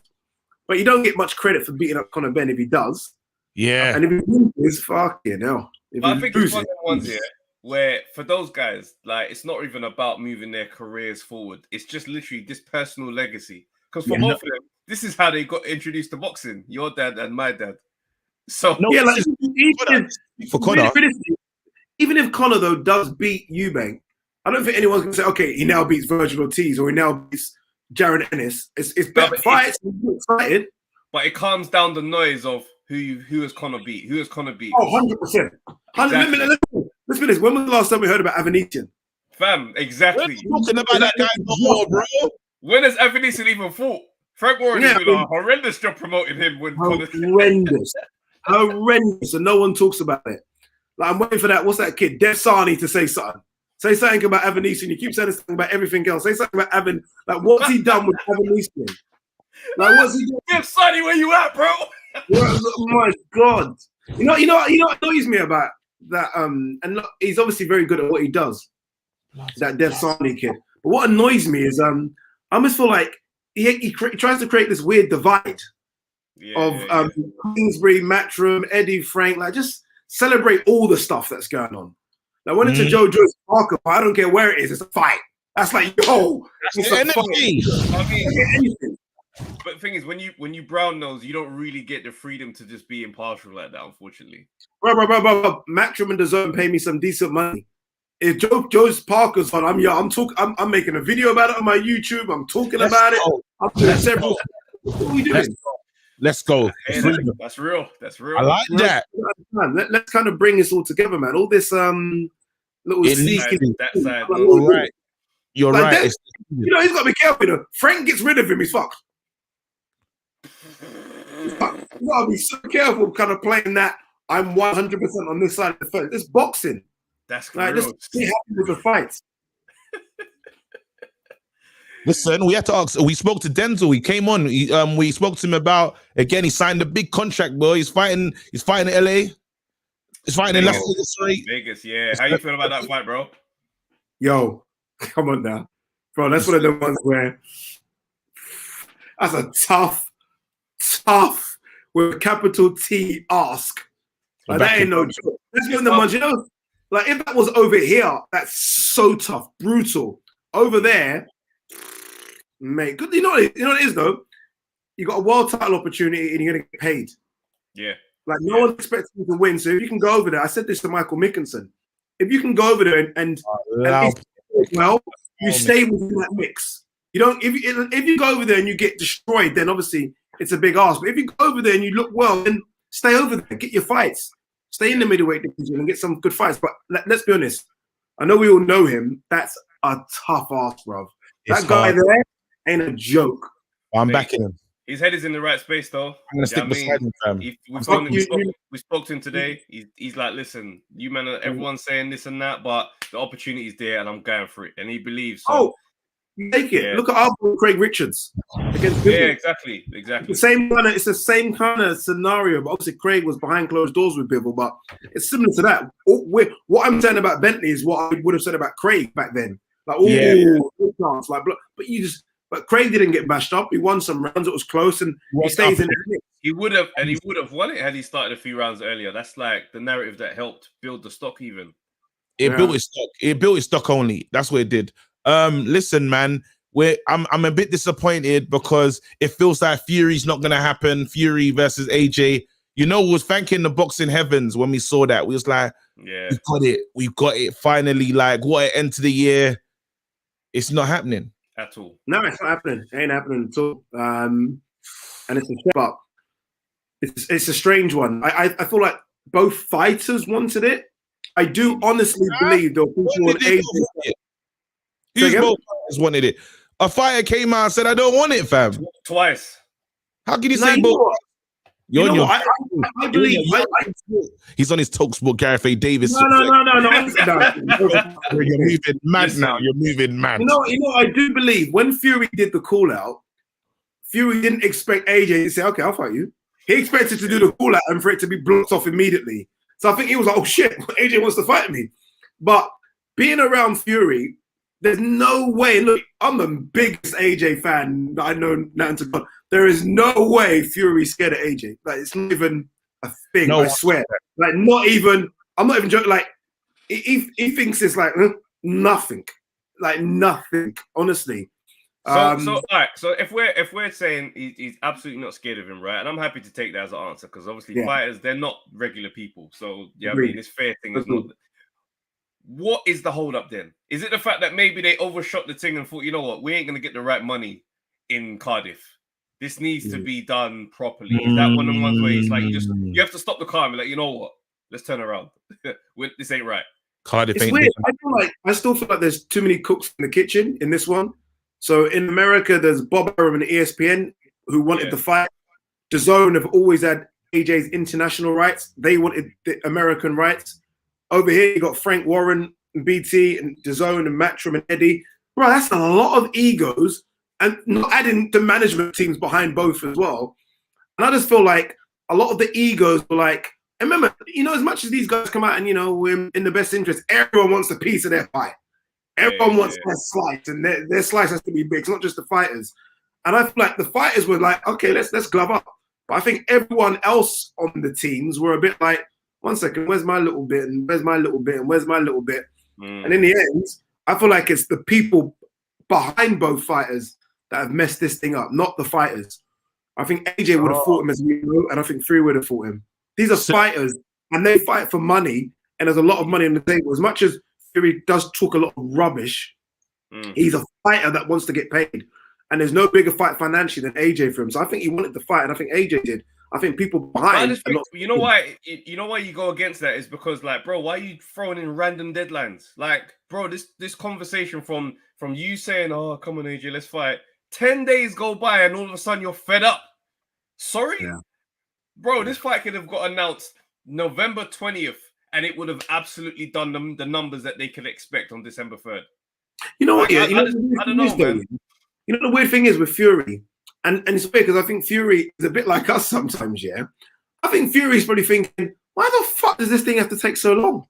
but you don't get much credit for beating up Conor Benn if he does. Yeah, and if he loses, fucking hell. I think it's one of the ones here where for those guys, like, it's not even about moving their careers forward. It's just literally this personal legacy. Because for both of them, this is how they got introduced to boxing. Your dad and my dad. So yeah, like even if Conor though does beat Eubank, I don't think anyone's gonna say, okay, he now beats Virgil Ortiz or he now beats Jaron Ennis. It's better fights. Excited, but it calms down the noise of who has Conor beat. Who has Conor beat? Oh, 100%. Exactly. Let's be this. When was the last time we heard about Avanesian? Fam, exactly. We're talking about that guy before, bro. When has Avanesian even fought? Frank Warren is doing a horrendous job promoting him. Horrendous. Horrendous. And no one talks about it. Like, I'm waiting for that. What's that kid? Dev Sani to say something. Say something about Avanesian. You keep saying something about everything else. Say something about Avan. Like, what's he done with Avanesian? Like, what's he done? Dev Sani, where you at, bro? Oh my God. You know what annoys me about that? And look, he's obviously very good at what he does. That Dev Sani kid. But what annoys me is I almost feel like he tries to create this weird divide of Kingsbury, Matchroom, Eddie, Frank. Like, just celebrate all the stuff that's going on. Like, when it's a Joe Parker, I don't care where it is, it's a fight. That's like, yo, it's a fight. I mean, but the thing is, when you brown nose, you don't really get the freedom to just be impartial like that, unfortunately. Bro. Matchroom and DAZN pay me some decent money. If Joe Parker's on, I'm making a video about it on my YouTube. I'm talking about it. I'm doing several. What are we doing? Let's go. That's real. That's real. I like that. Let's kind of bring this all together, man. All this little sneaking. That side. Right. You're like right. You know, he's got to be careful. You know, Frank gets rid of him, he's fucked. You got to be so careful, kind of playing that. I'm 100% on this side of the fence. It's boxing. That's like, just be happy with the fights. Listen, we had to ask. We spoke to Denzel. He came on. We spoke to him about, again, he signed a big contract, bro. He's fighting in LA. He's fighting in Las Vegas. Vegas, yeah. How you feel about that fight, bro? Yo, come on now, bro. That's one of the ones where that's a tough with a capital T ask. Like, that ain't no joke. That's one of the ones, you know. Like, if that was over here, that's so tough, brutal. Over there, mate. You know what it is though. You got a world title opportunity and you're gonna get paid. Yeah. Like, no one expects you to win. So if you can go over there, I said this to Michael Mickelson. If you can go over there and well, you stay within that mix. You don't. If you go over there and you get destroyed, then obviously it's a big ask. But if you go over there and you look well, then stay over there, get your fights, stay in the middleweight division and get some good fights. But let's be honest. I know we all know him. That's a tough ask, bro. That guy there ain't a joke. I'm backing him. His head is in the right space, though. I'm gonna stick beside him, fam. We spoke to him today. He's like, listen, you man, everyone's saying this and that, but the opportunity's there, and I'm going for it. And he believes. So. Oh, take it. Yeah. Look at our boy Craig Richards against Bivol. Yeah, exactly. It's the same kind of scenario. But obviously, Craig was behind closed doors with Bivol, but it's similar to that. What I'm saying about Bentley is what I would have said about Craig back then. Like, chance, like, but Craig didn't get bashed up. He won some rounds. It was close, and he stays in the mix. He would have won it had he started a few rounds earlier. That's like the narrative that helped build the stock. Even it built his stock. It built his stock only. That's what it did. Listen, man, I'm a bit disappointed because it feels like Fury's not gonna happen. Fury versus AJ. You know, we was thanking the boxing heavens when we saw that. We was like, yeah, we got it. Finally, like, what an end to the year. It's not happening at all. No, it's not happening. It ain't happening at all. And it's a step up. It's a strange one. I feel like both fighters wanted it. I do honestly believe they'll push forward AJ. Both fighters wanted it. A fighter came out and said, I don't want it, fam. Twice. How can you say both? I believe he's on his Talksport Gareth A. Davis. No. You're moving mad now. You're moving mad. You know, I do believe when Fury did the call out, Fury didn't expect AJ to say, okay, I'll fight you. He expected to do the call out and for it to be blocked off immediately. So I think he was like, oh shit, AJ wants to fight me. But being around Fury, there's no way. Look, I'm the biggest AJ fan that I know nothing to God. There is no way Fury's scared of AJ. Like, it's not even a thing. No, I swear. Like, not even. I'm not even joking. Like, he thinks it's like nothing. Like nothing. Honestly. So all right. So if we're saying he's absolutely not scared of him, right? And I'm happy to take that as an answer because obviously fighters, they're not regular people. So yeah, I mean, this fair thing is not. What is the hold up then? Is it the fact that maybe they overshot the thing and thought, you know what, we ain't gonna get the right money in Cardiff? This needs to be done properly. Is that one of the ones where it's like you have to stop the car and be like, you know what? Let's turn around. This ain't right. Cardiff it's ain't weird. I still feel like there's too many cooks in the kitchen in this one. So in America, there's Bob Arum and ESPN who wanted the fight. DAZN have always had AJ's international rights. They wanted the American rights. Over here, you got Frank Warren and BT and DAZN and Matchroom and Eddie. Right, that's a lot of egos. And not adding the management teams behind both as well. And I just feel like a lot of the egos were like, and remember, you know, as much as these guys come out and, you know, we're in the best interest, everyone wants a piece of their fight. Everyone wants their slice, and their slice has to be big. It's not just the fighters. And I feel like the fighters were like, okay, let's glove up. But I think everyone else on the teams were a bit like, one second, where's my little bit? And where's my little bit? And where's my little bit? And in the end, I feel like it's the people behind both fighters that have messed this thing up, not the fighters. I think AJ would have fought him as we know, and I think Fury would have fought him. These are fighters, and they fight for money, and there's a lot of money on the table. As much as Fury does talk a lot of rubbish, he's a fighter that wants to get paid. And there's no bigger fight financially than AJ for him. So I think he wanted to fight, and I think AJ did. I think people behind. You know why? You know why you go against that is because, like, bro, why are you throwing in random deadlines? Like, bro, this conversation from you saying, "Oh, come on, AJ, let's fight." 10 days go by, and all of a sudden you're fed up. Sorry, bro. This fight could have got announced November 20th, and it would have absolutely done the numbers that they could expect on December 3rd. You know what? I don't know, man. You know the weird thing is with Fury, and it's weird because I think Fury is a bit like us sometimes. Yeah, I think Fury's probably thinking, why the fuck does this thing have to take so long?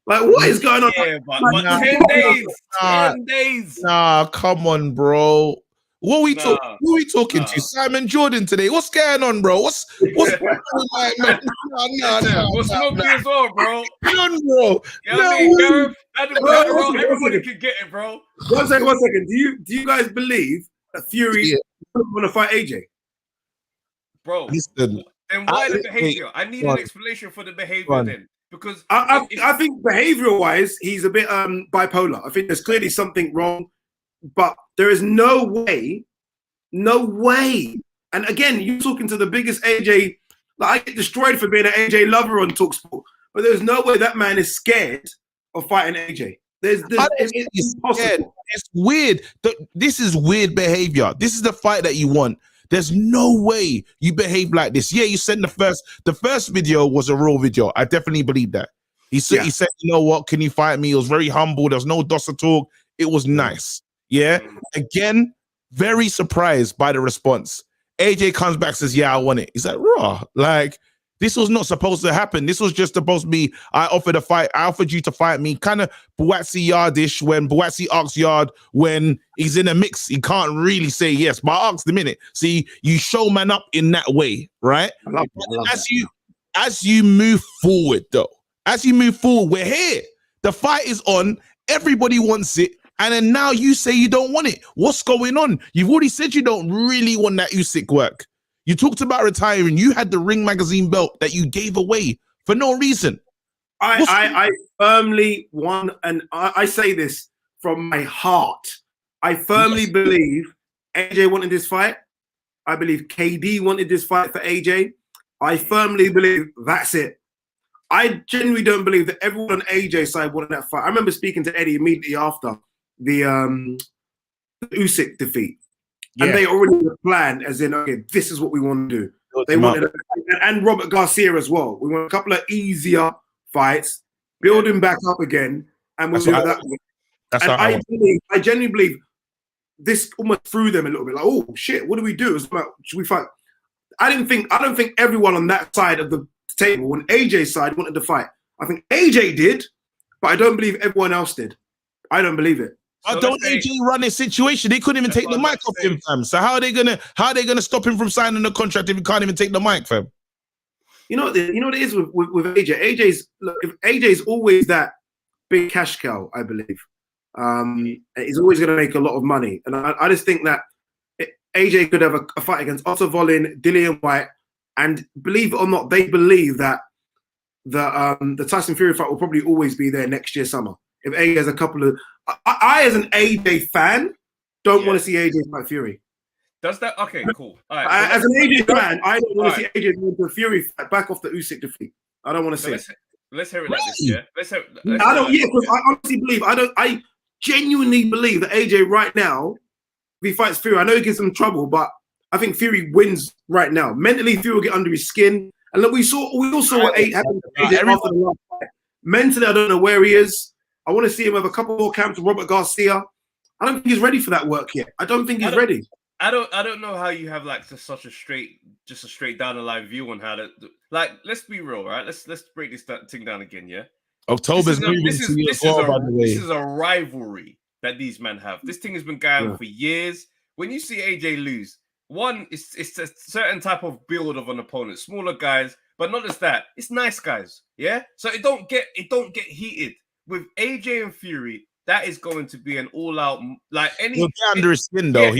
Like, what is going on? Yeah, but 10 days. 10 days. Nah, come on, bro. What are we talking? Who are we talking to? Simon Jordan today. What's going on, bro? What's going on, man? What's smoking as well, bro? None, bro. You know what I mean, everybody can get it, bro. One second. Do you guys believe that Fury want to fight AJ? Bro, listen. Then why the behavior? I need an explanation for the behavior then. Because I think behavioral wise, he's a bit bipolar. I think there's clearly something wrong, but there is no way. And again, you're talking to the biggest AJ. Like, I get destroyed for being an AJ lover on TalkSport, but there's no way that man is scared of fighting AJ. It's impossible. It's weird. This is weird behavior. This is the fight that you want. There's no way you behave like this. Yeah, you sent the first video was a raw video. I definitely believe that. He said, you know what? Can you fight me? It was very humble. There's no dossa talk. It was nice. Yeah. Again, very surprised by the response. AJ comes back, says, yeah, I want it. He's like, raw. Like, this was not supposed to happen. This was just supposed to be, I offered you to fight me. Kind of Buatsi Yardish when Buatsi asks Yard when he's in a mix. He can't really say yes, but I asked the minute. See, you show man up in that way, right? I love that. As you move forward, though, we're here. The fight is on. Everybody wants it. And then now you say you don't want it. What's going on? You've already said you don't really want that Usyk work. You talked about retiring. You had the Ring Magazine belt that you gave away for no reason. I firmly want, and I say this from my heart. I firmly believe AJ wanted this fight. I believe KD wanted this fight for AJ. I firmly believe that's it. I genuinely don't believe that everyone on AJ's side wanted that fight. I remember speaking to Eddie immediately after the Usyk defeat. Yeah. And they already had a plan, as in, okay, this is what we want to do. They wanted, and Robert Garcia as well. We want a couple of easier fights, build him back up again, and we'll do it that way. And I genuinely believe this almost threw them a little bit. Like, oh shit, what do we do? Should we fight? I don't think everyone on that side of the table, on AJ's side, wanted to fight. I think AJ did, but I don't believe everyone else did. I don't believe it. So don't AJ run this situation? They couldn't even take the mic off him, fam. So how are they gonna stop him from signing the contract if he can't even take the mic, fam? You know what it is with AJ. AJ's always that big cash cow, I believe. He's always going to make a lot of money, and I just think that AJ could have a fight against Otto Volin, Dillian White, and believe it or not, they believe that the Tyson Fury fight will probably always be there next year summer. If AJ has a couple of, I as an AJ fan don't want to see AJ fight Fury. Does that? Okay, cool. All right, as an AJ fan, I don't want to see AJ go to Fury fight back off the Usyk defeat. I don't want to see it. Let's hear it like this, yeah. Because I honestly believe I genuinely believe that AJ right now, if he fights Fury, I know he gives him trouble, but I think Fury wins right now. Mentally, Fury will get under his skin. And look, we all saw what happened to AJ after the last fight. Mentally, I don't know where he is. I want to see him have a couple more camps with Robert Garcia. I don't think he's ready for that work yet. I don't think he's ready. I don't know how you have like such a straight down the line view on how to like. Let's be real, right? Let's break this thing down again, yeah. October's this is a rivalry that these men have. This thing has been going on for years. When you see AJ lose, one, it's a certain type of build of an opponent, smaller guys, but not just that. It's nice guys, yeah. So it don't get heated with AJ and Fury. That is going to be an all-out like any. He'll get under his skin though.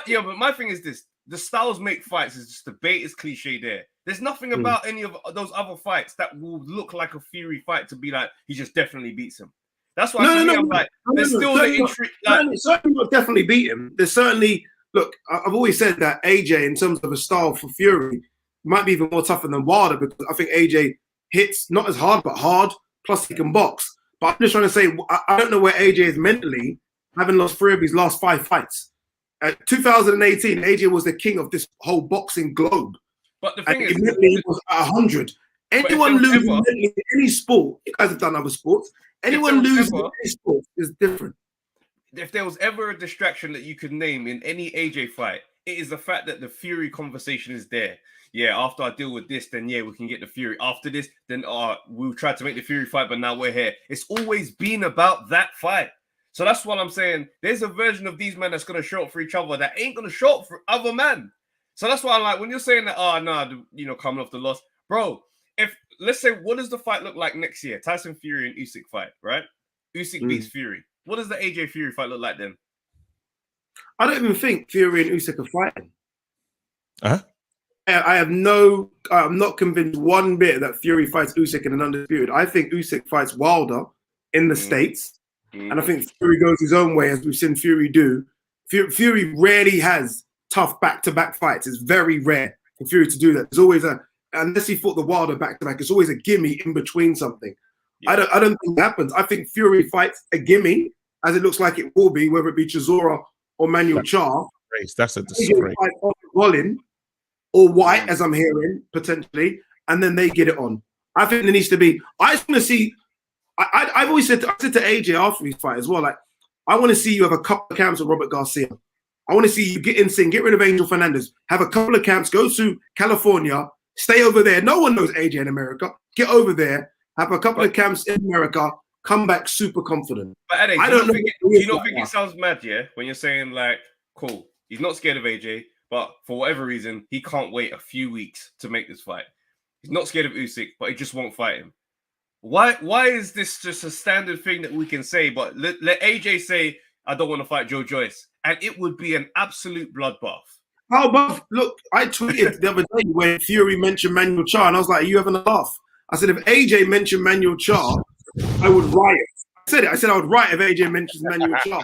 Yeah, but my thing is this: the styles make fights. Is just debate is cliche. There's nothing about any of those other fights that will look like a Fury fight to be like he just definitely beats him. That's why I'm like, there's still the intrigue. Certainly not definitely beat him. There's certainly look. I've always said that AJ, in terms of a style for Fury, might be even more tougher than Wilder because I think AJ hits not as hard but hard. Plus he can box. But I'm just trying to say, I don't know where AJ is mentally, having lost 3 of his last 5 fights. 2018, AJ was the king of this whole boxing globe. But the thing is, he was at 100. Anyone losing mentally in any sport, you guys have done other sports, anyone losing in any sport is different. If there was ever a distraction that you could name in any AJ fight, it is the fact that the Fury conversation is there. Yeah, after I deal with this, then yeah, we can get the Fury. After this, then we'll try to make the Fury fight, but now we're here. It's always been about that fight. So that's what I'm saying. There's a version of these men that's going to show up for each other that ain't going to show up for other men. So that's why I'm like, when you're saying that, coming off the loss, bro, let's say, what does the fight look like next year? Tyson Fury and Usyk fight, right? Usyk beats Fury. What does the AJ Fury fight look like then? I don't even think Fury and Usyk are fighting. Uh-huh. I have no. I'm not convinced one bit that Fury fights Usyk in an undisputed. I think Usyk fights Wilder in the States, and I think Fury goes his own way, as we've seen Fury do. Fury rarely has tough back-to-back fights. It's very rare for Fury to do that. There's always unless he fought the Wilder back-to-back, it's always a gimme in between something. Yeah. I don't think it happens. I think Fury fights a gimme, as it looks like it will be, whether it be Chisora or Manuel Charr. That's a disgrace. Rollin or White, as I'm hearing, potentially, and then they get it on. I think there needs to be. I just want to see. I've always said. I said to AJ after his fight as well. Like, I want to see you have a couple of camps with Robert Garcia. I want to see you get in sync, get rid of Angel Fernandez, have a couple of camps, go to California, stay over there. No one knows AJ in America. Get over there, have a couple of camps in America, come back super confident. But Eddie, do you not think it sounds mad, yeah, when you're saying like, cool, he's not scared of AJ, but for whatever reason, he can't wait a few weeks to make this fight. He's not scared of Usyk, but he just won't fight him. Why is this just a standard thing that we can say? But let AJ say, I don't want to fight Joe Joyce, and it would be an absolute bloodbath. How about, look, I tweeted the other day when Fury mentioned Manuel Charr, and I was like, are you having a laugh? I said, if AJ mentioned Manuel Charr, I would riot. I said it. I said I would riot if AJ mentions Manuel Charr.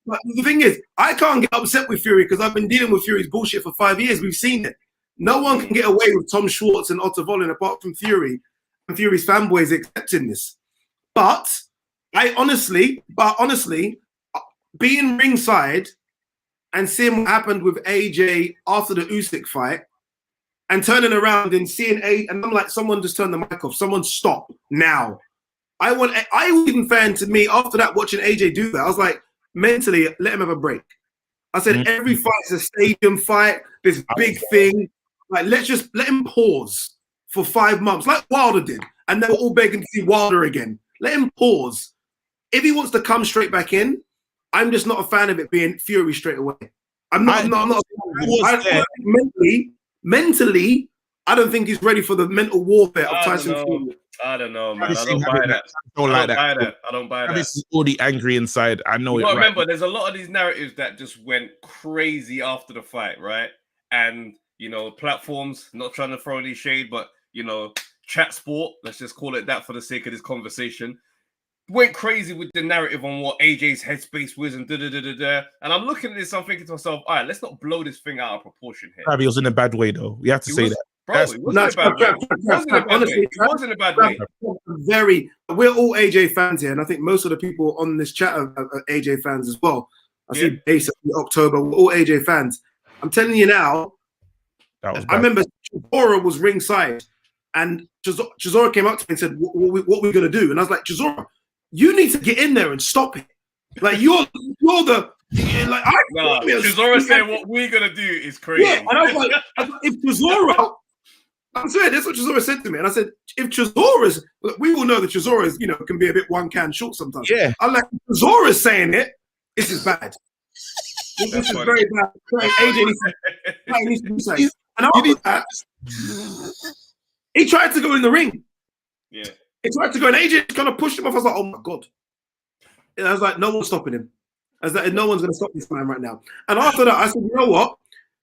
But the thing is, I can't get upset with Fury because I've been dealing with Fury's bullshit for 5 years. We've seen it. No one can get away with Tom Schwartz and Otto Volin apart from Fury, and Fury's fanboys accepting this. But honestly, being ringside and seeing what happened with AJ after the Usyk fight and turning around and seeing and I'm like, someone just turned the mic off. Someone stop now. I was even fan to me after that, watching AJ do that. I was like, mentally, let him have a break. I said, every fight is a stadium fight, this big thing. Like, let's just let him pause for 5 months, like Wilder did. And they were all begging to see Wilder again. Let him pause. If he wants to come straight back in, I'm just not a fan of it being Fury straight away. I'm not. Mentally, I don't think he's ready for the mental warfare of Tyson Fury. I don't know, man. I don't buy that. I don't buy that. This is already angry inside. I know it. But remember, there's a lot of these narratives that just went crazy after the fight, right? And platforms, not trying to throw any shade, but chat sport, let's just call it that for the sake of this conversation, went crazy with the narrative on what AJ's headspace was and da-da-da-da-da. And I'm looking at this, I'm thinking to myself, all right, let's not blow this thing out of proportion here. He was in a bad way, though. We have to say that. Bro, it wasn't a bad way. We're all AJ fans here, and I think most of the people on this chat are AJ fans as well. I see basically October, we're all AJ fans. I'm telling you now, I remember Chisora was ringside, and Chisora came up to me and said, what we're going to do? And I was like, Chisora, you need to get in there and stop it. Like, you're the... Like, Chisora saying what we're going to do is crazy. Yeah, and I was like, if Chisora... I'm saying that's what Chisora said to me, and I said, "If Chisora's, we all know that Chisora's, can be a bit one can short sometimes. Yeah, I'm like, Chisora's saying it. This is bad. This is very bad. AJ needs to be safe. And after that, he tried to go in the ring. Yeah, he tried to go, and AJ kind of pushed him off. I was like, oh my god. And I was like, no one's stopping him. I was like, no one's going to stop this man right now. And after that, I said, you know what?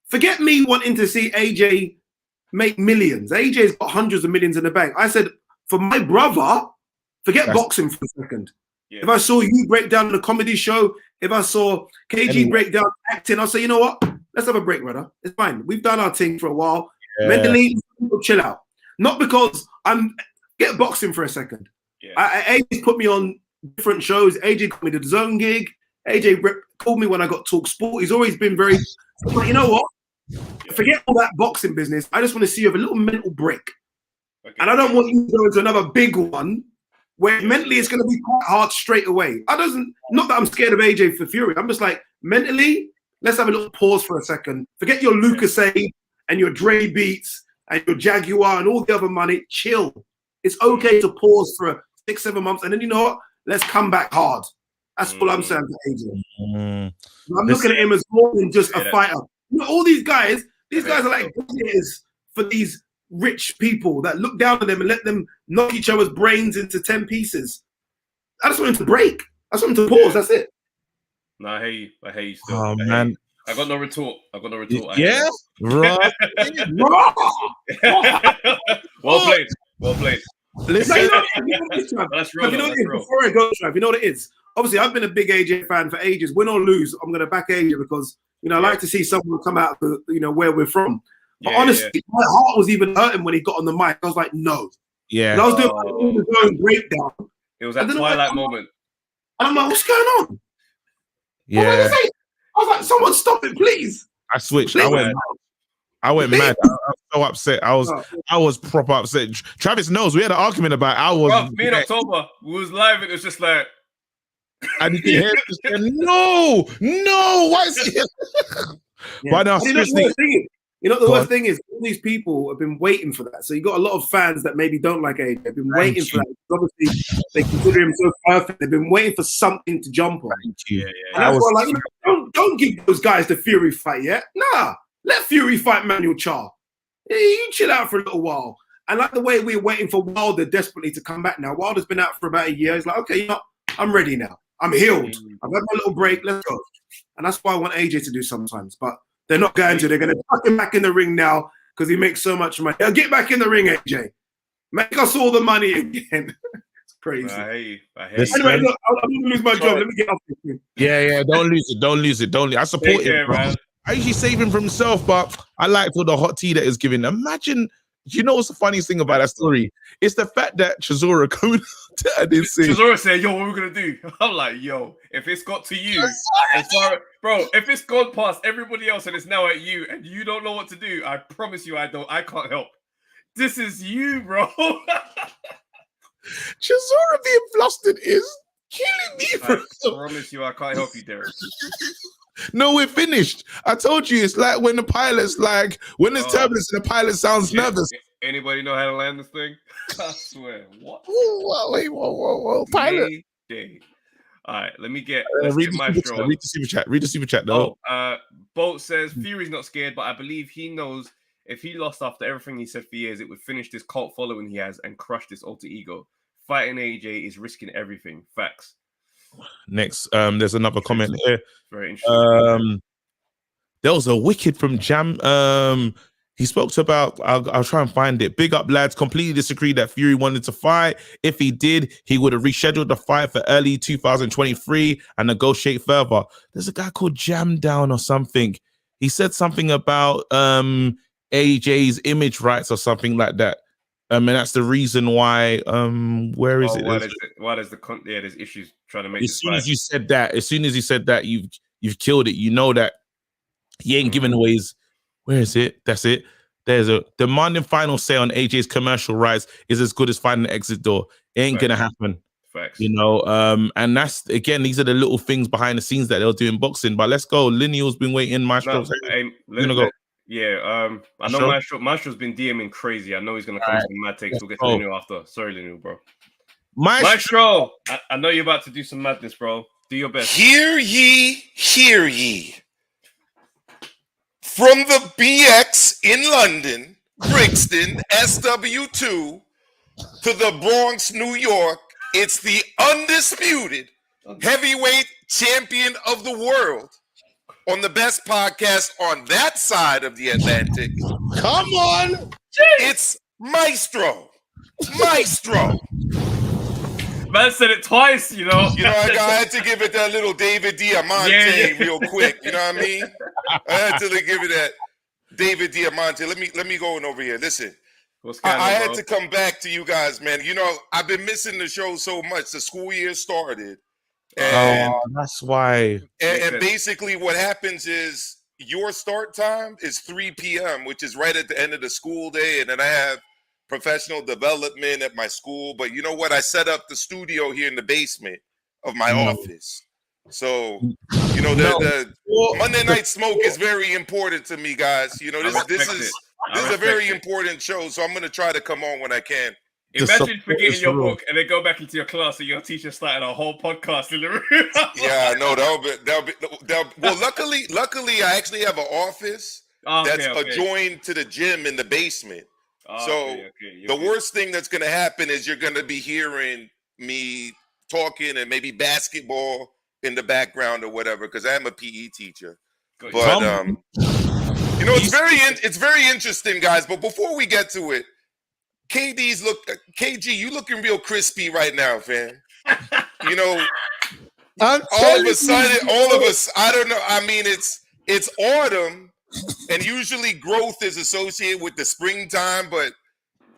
Forget me wanting to see AJ make millions. AJ's got hundreds of millions in the bank. I said, for my brother, forget boxing for a second. Yeah. If I saw you break down the comedy show, if I saw KG break down acting, I'll say, you know what? Let's have a break, brother. It's fine. We've done our thing for a while. Yeah. Mentally, chill out. Not because get boxing for a second. Yeah. AJ put me on different shows. AJ got me the Zone gig. AJ called me when I got Talk Sport. He's always been very, you know what? Forget all that boxing business. I just want to see you have a little mental break. Okay. And I don't want you to go into another big one where mentally it's going to be quite hard straight away. Not that I'm scared of AJ for Fury. I'm just like, mentally, let's have a little pause for a second. Forget your Lucasade and your Dre Beats and your Jaguar and all the other money. Chill. It's okay to pause for 6-7 months. And then, you know what? Let's come back hard. That's all I'm saying to AJ. I'm looking at him as more than just a fighter. All these guys are like gladiators for these rich people that look down on them and let them knock each other's brains into 10 pieces. I just want him to break. I just want him to pause. That's it. No, I hear you still. Oh, man. I got no retort. I Yeah, right. Well played. Well played. Listen, That's real. You know what That's it is? real. Before I go, Trav, you know what it is? Obviously, I've been a big AJ fan for ages. Win or lose, I'm going to back AJ because, I like to see someone come out of, where we're from. But honestly, my heart was even hurting when he got on the mic. I was like, no. yeah. And I was doing his own breakdown. It was that twilight moment. And I'm like, what's going on? Yeah. What did I say? I was like, someone stop it, please. I switched. Please. I went mad. I was so upset. I was proper upset. Travis knows we had an argument about. Me in October, we was live. And it was just like, and you can hear no. Why is it? Why now? Seriously. The worst thing is all these people have been waiting for that. So you got a lot of fans that maybe don't like AJ. They've been waiting for that. Obviously, they consider him so perfect. They've been waiting for something to jump on. Yeah. And that's why, don't give those guys the Fury fight yet. Nah, let Fury fight Manuel Charr. Hey, you chill out for a little while. And like the way we're waiting for Wilder desperately to come back now. Wilder's been out for about a year. He's like, okay, I'm ready now. I'm healed. I've had my little break. Let's go. And that's what I want AJ to do sometimes. But they're not going to. They're going to tuck him back in the ring now because he makes so much money. Get back in the ring, AJ. Make us all the money again. It's crazy. I hate you. Anyway, look, I'm going to lose my job. Let me get off this thing. Yeah. Don't lose it. I support him, bro. I usually save him for himself, but I like all the hot tea that he's giving. Imagine, what's the funniest thing about that story? It's the fact that Chisora coming to this thing. Chisora said, yo, what are we going to do? I'm like, yo, if it's got to you, if it's gone past everybody else and it's now at you and you don't know what to do, I promise you I can't help. This is you, bro. Chisora being flustered is killing me, bro. I promise you I can't help you, Derek. No, we're finished. I told you, it's like when the pilot's when there's turbulence and the pilot sounds nervous. Anybody know how to land this thing? I swear. What? Whoa. Pilot. All right, let's get Maestro. Read the super chat, though. Bolt says, Fury's not scared, but I believe he knows if he lost after everything he said for years, it would finish this cult following he has and crush this alter ego. Fighting AJ is risking everything. Facts. Next, there's another comment here. Very interesting. There was a wicked from Jam. He spoke about. I'll try and find it. Big up, lads. Completely disagree that Fury wanted to fight. If he did, he would have rescheduled the fight for early 2023 and negotiate further. There's a guy called Jam Down or something. He said something about AJ's image rights or something like that. And that's the reason why. Where is it? There's issues trying to make. As soon as you said that, you've killed it. You know that he ain't giving away his. Where is it? That's it. There's a demanding final say on AJ's commercial rights is as good as finding an exit door. It ain't gonna happen. Facts. And that's again, these are the little things behind the scenes that they'll do in boxing. But let's go. Lineal's been waiting. Maestro's gonna go. Yeah, I know Maestro's been DMing crazy. I know he's gonna come to mad takes. We'll get to Lineal after. Sorry, Lineal, bro. Maestro, I know you're about to do some madness, bro. Do your best. Hear ye. From the BX in London, Brixton, SW2, to the Bronx, New York, it's the undisputed heavyweight champion of the world on the best podcast on that side of the Atlantic. Come on! It's Maestro. Maestro. Man said it twice, I had to give it that little David Diamante real quick. You know what I mean? I had to give it that David Diamante. Let me go over here. Listen, I had to come back to you guys, man. I've been missing the show so much. The school year started. And, that's why. And basically what happens is your start time is 3 p.m., which is right at the end of the school day. And then I have professional development at my school. But you know what? I set up the studio here in the basement of my office. So, the Monday Night Smoke is very important to me, guys. This is a very important show. So I'm going to try to come on when I can. Imagine forgetting your book and then go back into your class and your teacher started a whole podcast in the room. Yeah, no, that'll be. Well, luckily, I actually have an office that's adjoined to the gym in the basement. The worst thing that's going to happen is you're going to be hearing me talking and maybe basketball in the background or whatever, because I am a PE teacher. Got But Come. you know, it's very interesting, guys. But before we get to it, KG, you looking real crispy right now, fam. You know, I'm all of telling a sudden, you, all of us, I don't know. I mean, it's autumn, and usually growth is associated with the springtime, but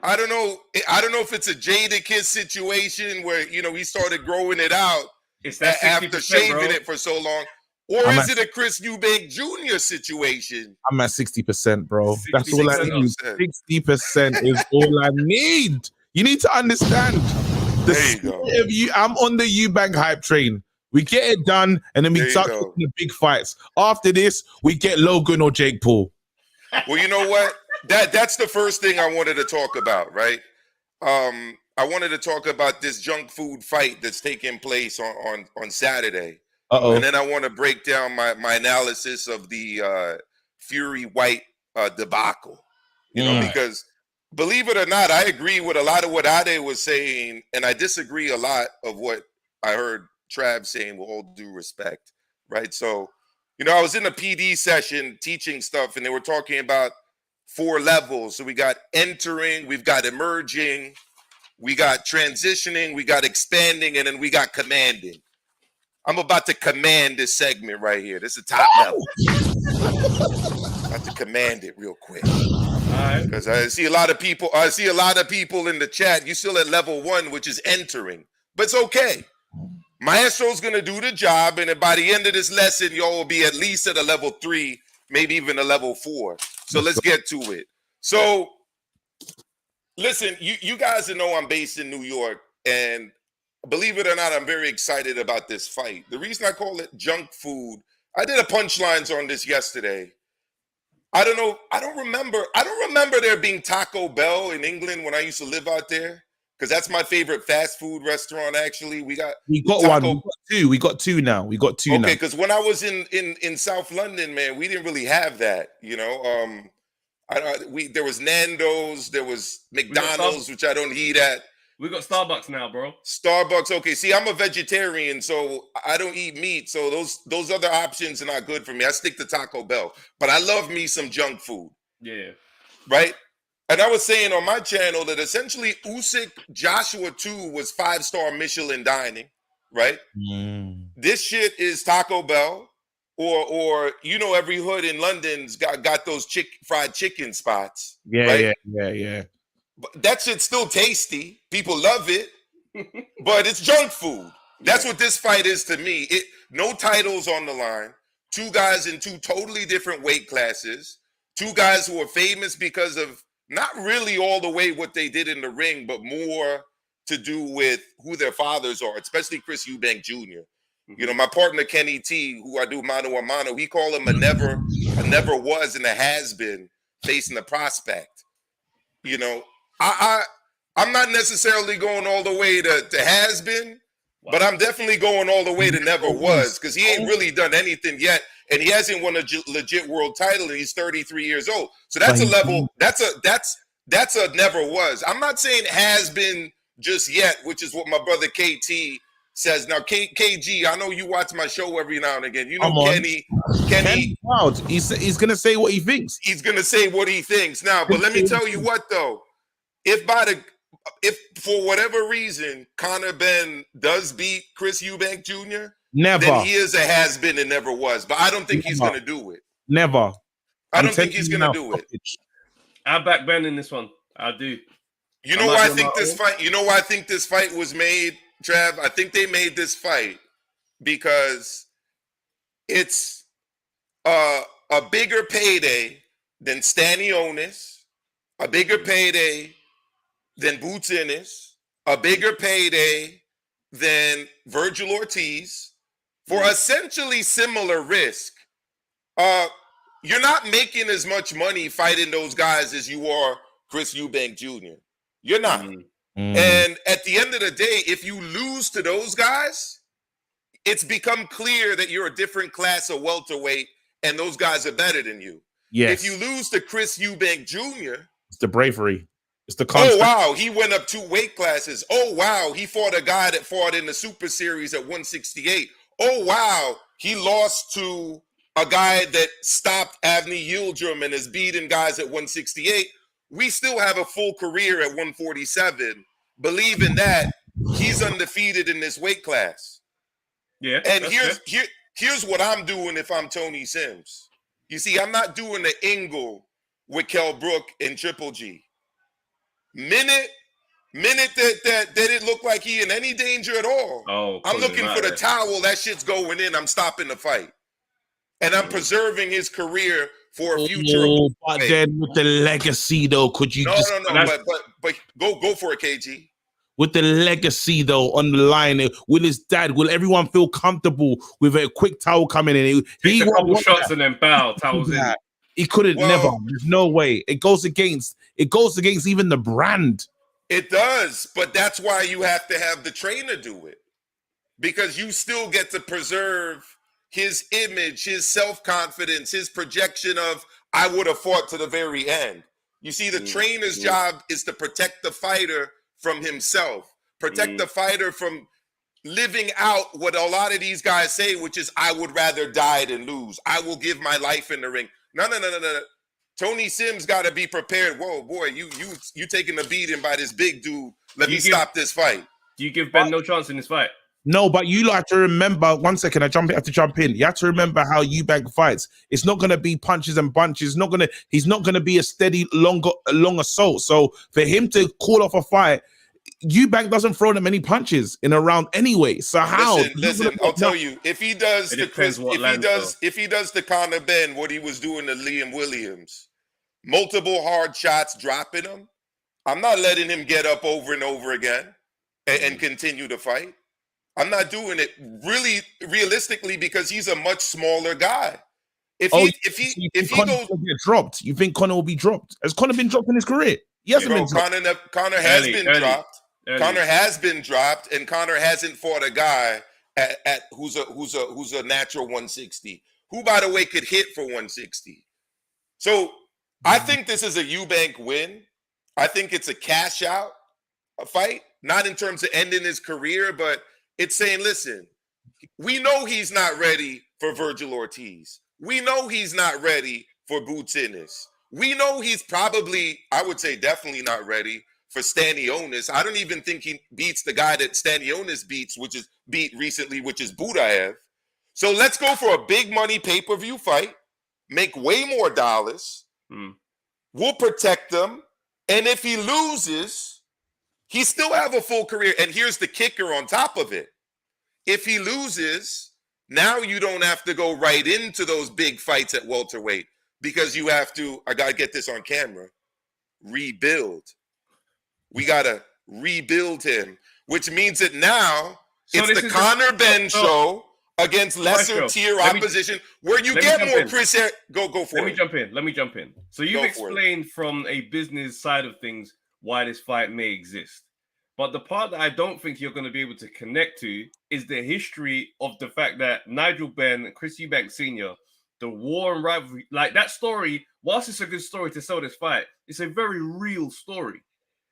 I don't know. I don't know if it's a Jadakiss situation where, you know, he started growing it out It's that after 60%, shaving bro. it for so long. Or I'm is it a Chris Eubank Jr. situation? I'm at 60%, bro. That's all I 60%. need. 60% is all I need. You need to understand. There you go. I'm on the Eubank hype train. We get it done, and then There we you start go. talking the big fights. After this, we get Logan or Jake Paul. Well, you know what? That's the first thing I wanted to talk about, right? I wanted to talk about this junk food fight that's taking place on Saturday. Uh-oh. And then I want to break down my analysis of the Fury White debacle. You know, because believe it or not, I agree with a lot of what Ade was saying, and I disagree a lot of what I heard Trav saying, with all due respect, right? So, you know, I was in a PD session teaching stuff, and they were talking about 4 levels. So we got entering, we've got emerging, we got transitioning, we got expanding, and then we got commanding. I'm about to command this segment right here. This is top level. About to command it real quick. Because I see a lot of people. I see a lot of people in the chat. You're still at level 1, which is entering, but it's okay. Maestro's gonna do the job, and then by the end of this lesson, y'all will be at least at a level 3, maybe even a level 4. So let's get to it. So, listen, you guys know I'm based in New York, and believe it or not, I'm very excited about this fight. The reason I call it junk food, I did a punchlines on this yesterday. I don't know. I don't remember there being Taco Bell in England when I used to live out there, because that's my favorite fast food restaurant. Actually, we got one. We got two now. We got two now. Okay, because when I was in South London, man, we didn't really have that. You know, there was Nando's, there was McDonald's, which I don't eat at. We got Starbucks now, bro. Starbucks. Okay, see, I'm a vegetarian, so I don't eat meat. So those other options are not good for me. I stick to Taco Bell, but I love me some junk food. Yeah. Right. And I was saying on my channel that essentially Usyk Joshua 2 was 5-star Michelin dining. Right. This shit is Taco Bell, or you know, every hood in London's got those fried chicken spots. Yeah, right? yeah. But that shit's still tasty. People love it, but it's junk food. That's what this fight is to me. No titles on the line. 2 guys in 2 totally different weight classes. 2 guys who are famous because of not really all the way what they did in the ring, but more to do with who their fathers are, especially Chris Eubank Jr. You know, my partner Kenny T, who I do mano a mano, he called him a never was and a has been facing the prospect. You know, I'm not necessarily going all the way to has been, but I'm definitely going all the way to never was, because he ain't really done anything yet, and he hasn't won a legit world title, and he's 33 years old. So that's a level. That's a never was. I'm not saying has been just yet, which is what my brother KT says. Now, KG, I know you watch my show every now and again. You know, Kenny Wild. He's gonna say what he thinks. He's gonna say what he thinks now. But let me tell you what, though. If for whatever reason Conor Benn does beat Chris Eubank Jr., then he is a has been and never was. But I don't think he's gonna do it. Never. I don't think he's gonna do it. I back Ben in this one. I do. You know why I think this fight? You know why I think this fight was made, Trav? I think they made this fight because it's a bigger payday than Stanionis, a bigger payday than Boots Ennis, a bigger payday than Virgil Ortiz for essentially similar risk. You're not making as much money fighting those guys as you are Chris Eubank Jr. You're not. And at the end of the day, if you lose to those guys, it's become clear that you're a different class of welterweight and those guys are better than you. Yes. If you lose to Chris Eubank Jr., it's the bravery. It's the constant. Oh, wow, he went up 2 weight classes. Oh, wow, he fought a guy that fought in the Super Series at 168. Oh, wow, he lost to a guy that stopped Avni Yildirim and is beating guys at 168. We still have a full career at 147. Believe in that. He's undefeated in this weight class. Yeah. And here's what I'm doing if I'm Tony Sims. You see, I'm not doing the Ingle with Kell Brook and Triple G. Minute that it looked like he in any danger at all. I'm looking for the towel. That shit's going in. I'm stopping the fight. And I'm preserving his career for a future. But then with the legacy, though, could you No. But go for it, KG. With the legacy, though, on the line, will his dad, will everyone feel comfortable with a quick towel coming in? He a couple shots and then bow, towels in. He couldn't never. There's no way. It goes against even the brand. It does, but that's why you have to have the trainer do it. Because you still get to preserve his image, his self-confidence, his projection of, I would have fought to the very end. You see, the trainer's job is to protect the fighter from himself, protect the fighter from living out what a lot of these guys say, which is, I would rather die than lose. I will give my life in the ring. No. Tony Sims got to be prepared. Whoa, boy, you taking a beating by this big dude. Let me stop this fight. Do you give Ben no chance in this fight? No, but you have to remember, 1 second, I have to jump in. You have to remember how Eubank fights. It's not going to be punches and bunches. He's not going to be a steady, long assault. So for him to call off a fight, Eubank doesn't throw that many punches in a round anyway. So how? Listen, I'll tell you, if he does the Conor Ben, what he was doing to Liam Williams, multiple hard shots dropping him, I'm not letting him get up over and over again and continue to fight. I'm not doing it really realistically because he's a much smaller guy. If he goes get dropped, you think Conor will be dropped? Has Conor been dropped in his career? He hasn't been dropped. Conor has been dropped. Conor has been dropped, and Conor hasn't fought a guy at who's a natural 160, who by the way could hit for 160. So I think this is a Eubank win. I think it's a cash out fight, not in terms of ending his career, but it's saying, listen, we know he's not ready for Virgil Ortiz. We know he's not ready for Boots Ennis. We know he's probably, I would say definitely not ready for Stanionis. I don't even think he beats the guy that Stanionis beat recently, which is Budaev. So let's go for a big money pay-per-view fight, make way more dollars. We'll protect them. And if he loses, he still have a full career. And here's the kicker on top of it. If he loses, now you don't have to go right into those big fights at welterweight because you have to, I got to get this on camera, rebuild. We got to rebuild him, which means that now it's the Conor Ben show against lesser tier opposition where you get more Chris. Go for it. Let me jump in. So you've explained from a business side of things why this fight may exist. But the part that I don't think you're going to be able to connect to is the history of the fact that Nigel Benn, Chris Eubank Sr., the war and rivalry, like that story, whilst it's a good story to sell this fight, it's a very real story.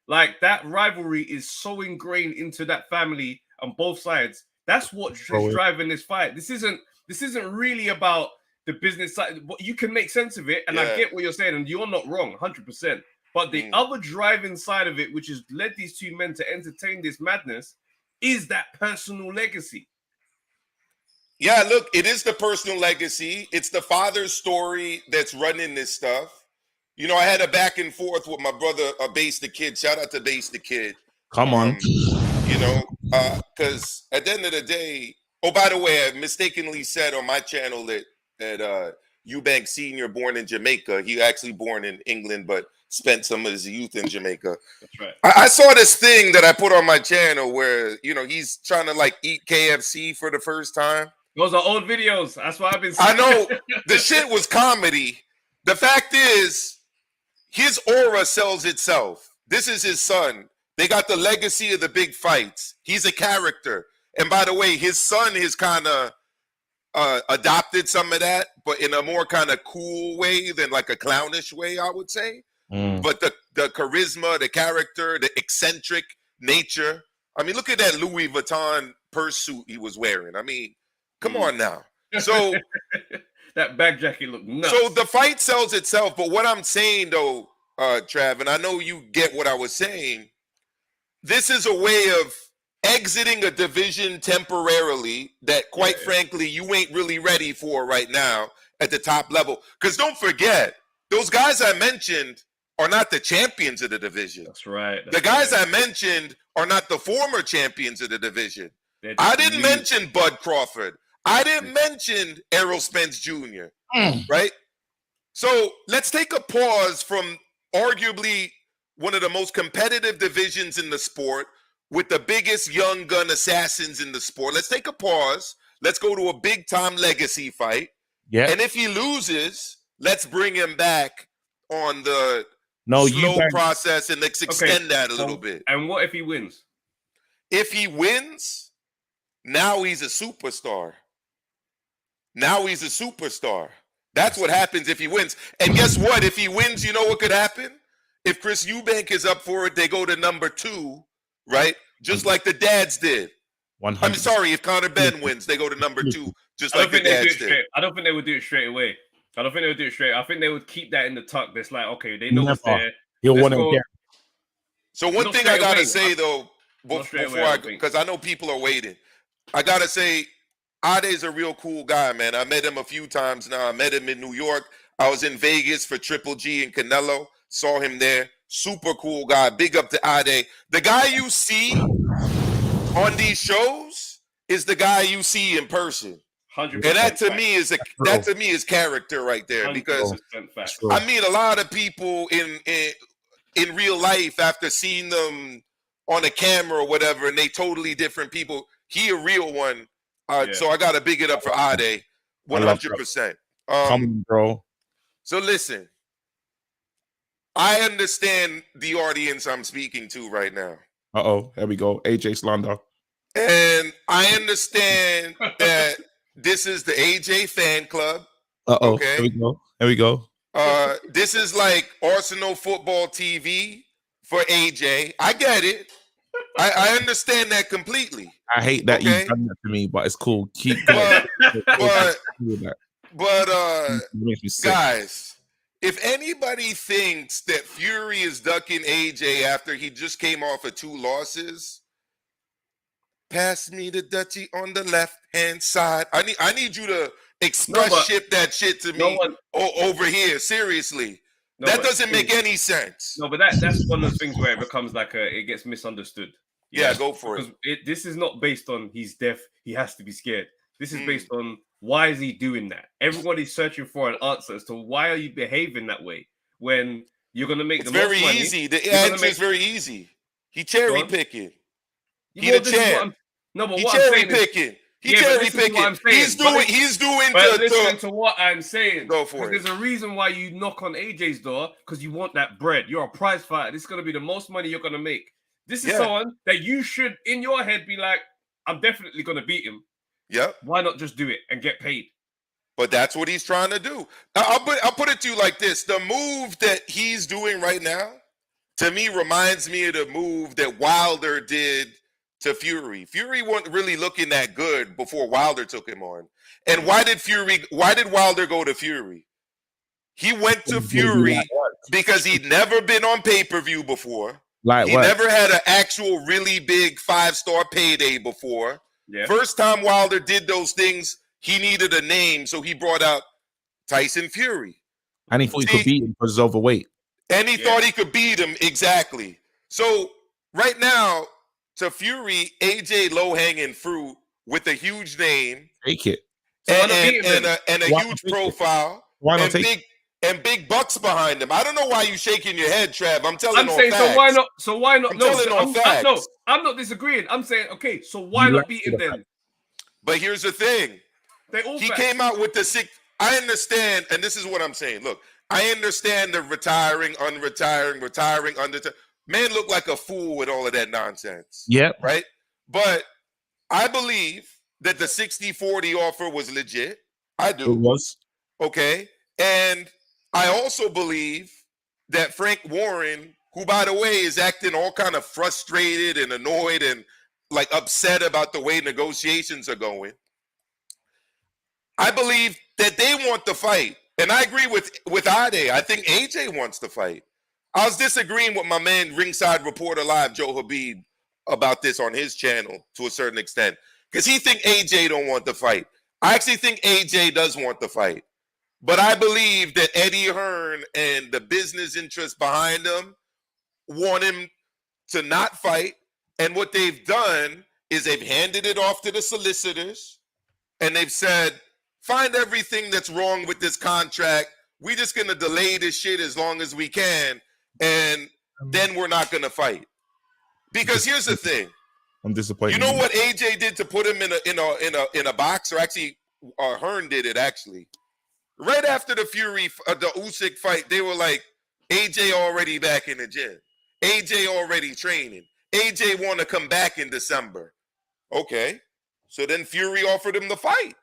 Like that rivalry is so ingrained into that family on both sides. That's what's driving this fight. This isn't really about the business side. You can make sense of it, and I get what you're saying, and you're not wrong, 100%. But the other driving side of it, which has led these two men to entertain this madness, is that personal legacy. Yeah, look, it is the personal legacy. It's the father's story that's running this stuff. You know, I had a back and forth with my brother, Base the Kid. Shout out to Base the Kid. Come on. You know, because at the end of the day, oh, by the way, I mistakenly said on my channel that Eubank Sr. born in Jamaica. He actually born in England, but spent some of his youth in Jamaica. That's right. I saw this thing that I put on my channel where, you know, he's trying to like eat KFC for the first time. Those are old videos. That's why I've been saying. I know the shit was comedy. The fact is, his aura sells itself. This is his son. They got the legacy of the big fights. He's a character. And by the way, his son has kind of adopted some of that, but in a more kind of cool way than like a clownish way, I would say. But the charisma, the character, the eccentric nature. I mean, look at that Louis Vuitton purse suit he was wearing. I mean, come on now. So that bag jacket looked nuts. So the fight sells itself, but what I'm saying though, Trav, and I know you get what I was saying, this is a way of exiting a division temporarily that, quite frankly, you ain't really ready for right now at the top level. Because don't forget, those guys I mentioned are not the champions of the division. That's right. The guys I mentioned are not the former champions of the division. I didn't mention Bud Crawford. I didn't mention Errol Spence Jr., right? So let's take a pause from arguably one of the most competitive divisions in the sport with the biggest young gun assassins in the sport. Let's take a pause. Let's go to a big-time legacy fight. Yeah. And if he loses, let's bring him back on the slow process and let's extend that a little bit. And what if he wins? If he wins, now he's a superstar. Now he's a superstar. That's what happens if he wins. And guess what? If he wins, you know what could happen? If Chris Eubank is up for it, they go to number 2, right? Just like the dads did. 100%. I'm sorry, if Conor Ben wins, they go to number 2, just like the dads did. I don't think they would do it straight away. I think they would keep that in the tuck. That's like, okay, they know what's there. He'll want to get. So one thing I gotta say though, before I, because I know people are waiting, I gotta say, Ade's a real cool guy, man. I met him a few times now. I met him in New York. I was in Vegas for Triple G and Canelo. Saw him there. Super cool guy. Big up to Ade. The guy you see on these shows is the guy you see in person. 100%. And that to me is character right there, because I meet a lot of people in real life after seeing them on a camera or whatever, and they totally different people. He a real one. So I gotta big it up for Ade, 100%. Come, bro. So listen, I understand the audience I'm speaking to right now. There we go. AJ slander. And I understand that this is the AJ fan club. Okay. Here we go. This is like Arsenal Football TV for AJ. I get it. I understand that completely. I hate that you've done that to me, but it's cool. Keep going. But makes me sick. Guys, if anybody thinks that Fury is ducking AJ after he just came off of 2 losses, pass me the Dutchie on the left-hand side. I need you to ship that shit to me over here. Seriously. That doesn't make any sense. No, but that's one of the things where it becomes like it gets misunderstood. Yeah, go for it. This is not based on he's deaf, he has to be scared. This is based on why is he doing that? Everybody's searching for an answer as to why are you behaving that way when you're going to make the most money. It's very easy. The answer is very easy. He cherry picking. He the champ. No, but he what cherry I'm saying picking. He cherry picking. He's doing. But listen to what I'm saying. Go for it. There's a reason why you knock on AJ's door, because you want that bread. You're a prize fighter. This is going to be the most money you're going to make. This is someone that you should, in your head, be like, I'm definitely going to beat him. Yep. Why not just do it and get paid? But that's what he's trying to do. I'll put it to you like this. The move that he's doing right now, to me, reminds me of the move that Wilder did to Fury. Fury wasn't really looking that good before Wilder took him on. And why did Wilder go to Fury? He went to Fury because he'd never been on pay-per-view before. He never had an actual really big 5-star payday before. Yeah. First time Wilder did those things, he needed a name, so he brought out Tyson Fury. And he thought he could beat him because he's overweight. And he thought he could beat him, exactly. So right now, to Fury, AJ low-hanging fruit with a huge name. Take it. And a huge profile. Why not take it? And big bucks behind him. I don't know why you shaking your head, Trav. I'm saying, facts. So why not? I'm not disagreeing. I'm saying, okay, so why not beat him then? But here's the thing. He came out with the 6. I understand, and this is what I'm saying. Look, I understand the retiring, unretiring, Man looked like a fool with all of that nonsense. Yeah. Right? But I believe that the 60-40 offer was legit. I do. It was. Okay. And I also believe that Frank Warren, who, by the way, is acting all kind of frustrated and annoyed and like upset about the way negotiations are going. I believe that they want the fight. And I agree with Ade. I think AJ wants to fight. I was disagreeing with my man, Ringside Reporter Live, Joe Habib, about this on his channel to a certain extent. Because he think AJ don't want the fight. I actually think AJ does want the fight. But I believe that Eddie Hearn and the business interests behind him want him to not fight. And what they've done is they've handed it off to the solicitors. And they've said, find everything that's wrong with this contract. We're just going to delay this shit as long as we can. And then we're not going to fight. Because here's the thing. I'm disappointed. You know what AJ did to put him in a box? Or actually, Hearn did it, actually. Right after the the Usyk fight, they were like, AJ already back in the gym. AJ already training. AJ want to come back in December. Okay. So then Fury offered him the fight.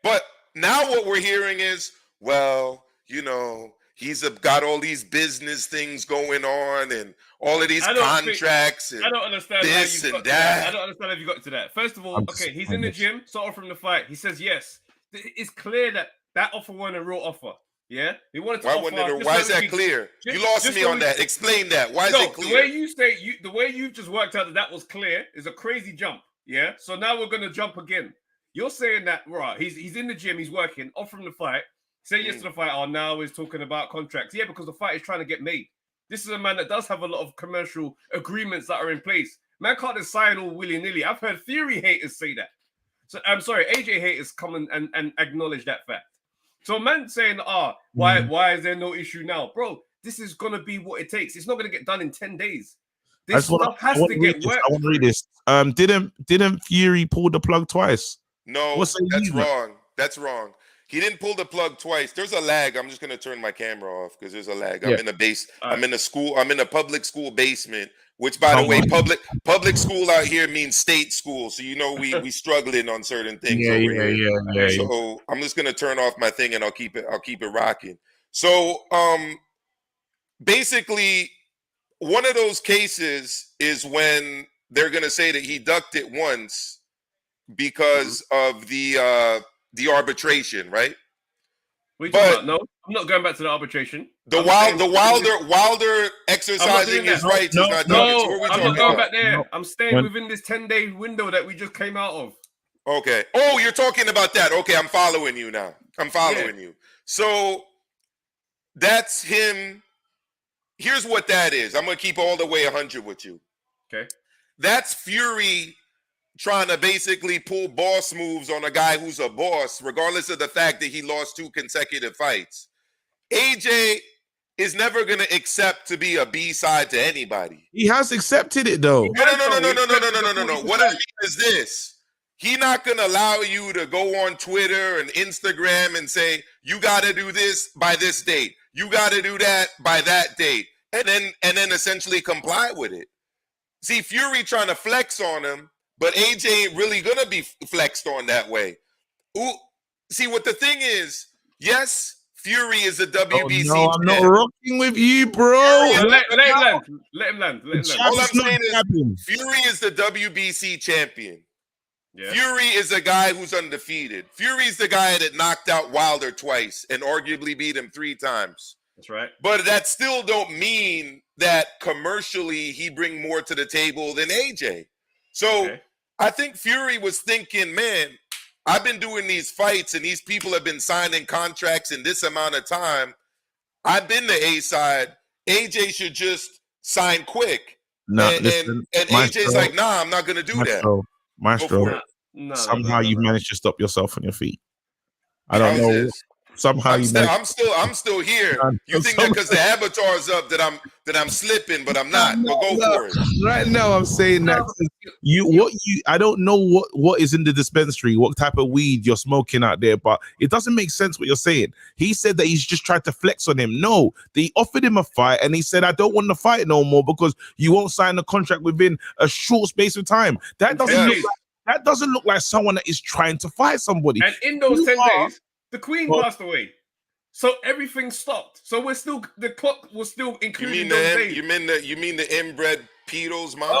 But now what we're hearing is, well, you know, he's got all these business things going on and all of these contracts. I don't understand this how you and that. I don't understand how you got to that. First of all, okay, he's in the gym, so offer him the fight. He says yes. It's clear that offer wasn't a real offer. Yeah, he wanted to offer. Why is that clear? You lost me on that. Explain that. Why is it clear? The way you say the way you've just worked out that was clear is a crazy jump. Yeah. So now we're gonna jump again. You're saying that right? He's in the gym. He's working. Offer him the fight. Say yes to the fight. Oh, now he's talking about contracts. Yeah, because the fight is trying to get made. This is a man that does have a lot of commercial agreements that are in place. Man can't just sign all willy-nilly. I've heard Theory haters say that. So I'm sorry, AJ haters come and acknowledge that fact. So man saying, why is there no issue now? Bro, this is going to be what it takes. It's not going to get done in 10 days. This stuff has to get worked. I want to read this. Didn't Fury pull the plug twice? No, that's wrong. That's wrong. He didn't pull the plug twice. There's a lag. I'm just going to turn my camera off because there's a lag. I'm in a base. I'm in a school. I'm in a public school basement, which, by the way, public school out here means state school. So, you know, we struggling on certain things. Yeah. So I'm just going to turn off my thing and I'll keep it rocking. So basically, one of those cases is when they're going to say that he ducked it once because of the arbitration, right? But no, I'm not going back to the arbitration. Wilder exercising his rights is not done. I'm not going back there. No. I'm staying within this 10-day window that we just came out of. Okay. Oh, you're talking about that. Okay, I'm following you now. I'm following you. So that's him. Here's what that is. I'm going to keep all the way 100 with you. Okay. That's Fury trying to basically pull boss moves on a guy who's a boss, regardless of the fact that he lost 2 consecutive fights. AJ is never going to accept to be a B-side to anybody. He has accepted it, though. No. What I mean is this. He's not going to allow you to go on Twitter and Instagram and say, you got to do this by this date. You got to do that by that date. And then essentially comply with it. See, Fury trying to flex on him, but AJ ain't really going to be flexed on that way. Ooh, see, what the thing is, yes, Fury is a WBC. Oh, no, I'm not rocking with you, bro. Let him land. All I'm saying is Fury is the WBC champion. Yeah. Fury is a guy who's undefeated. Fury's the guy that knocked out Wilder twice and arguably beat him 3 times. That's right. But that still don't mean that commercially he bring more to the table than AJ. So I think Fury was thinking, man, I've been doing these fights and these people have been signing contracts in this amount of time. I've been the A side. AJ should just sign quick. No, and AJ's like, nah, I'm not going to do that. Maestro, somehow you've managed to stop yourself on your feet. I don't know. Somehow I'm still here. You think that because the avatar's up that I'm slipping, but I'm not. But go for it. Right now, I'm saying that I don't know what is in the dispensary, what type of weed you're smoking out there, but it doesn't make sense what you're saying. He said that he's just tried to flex on him. No, they offered him a fight, and he said, "I don't want to fight no more because you won't sign the contract within a short space of time." That doesn't look like someone that is trying to fight somebody. And in those 10 days. The Queen passed away, so everything stopped. So the clock was still including those days. You mean the inbred pedos, man?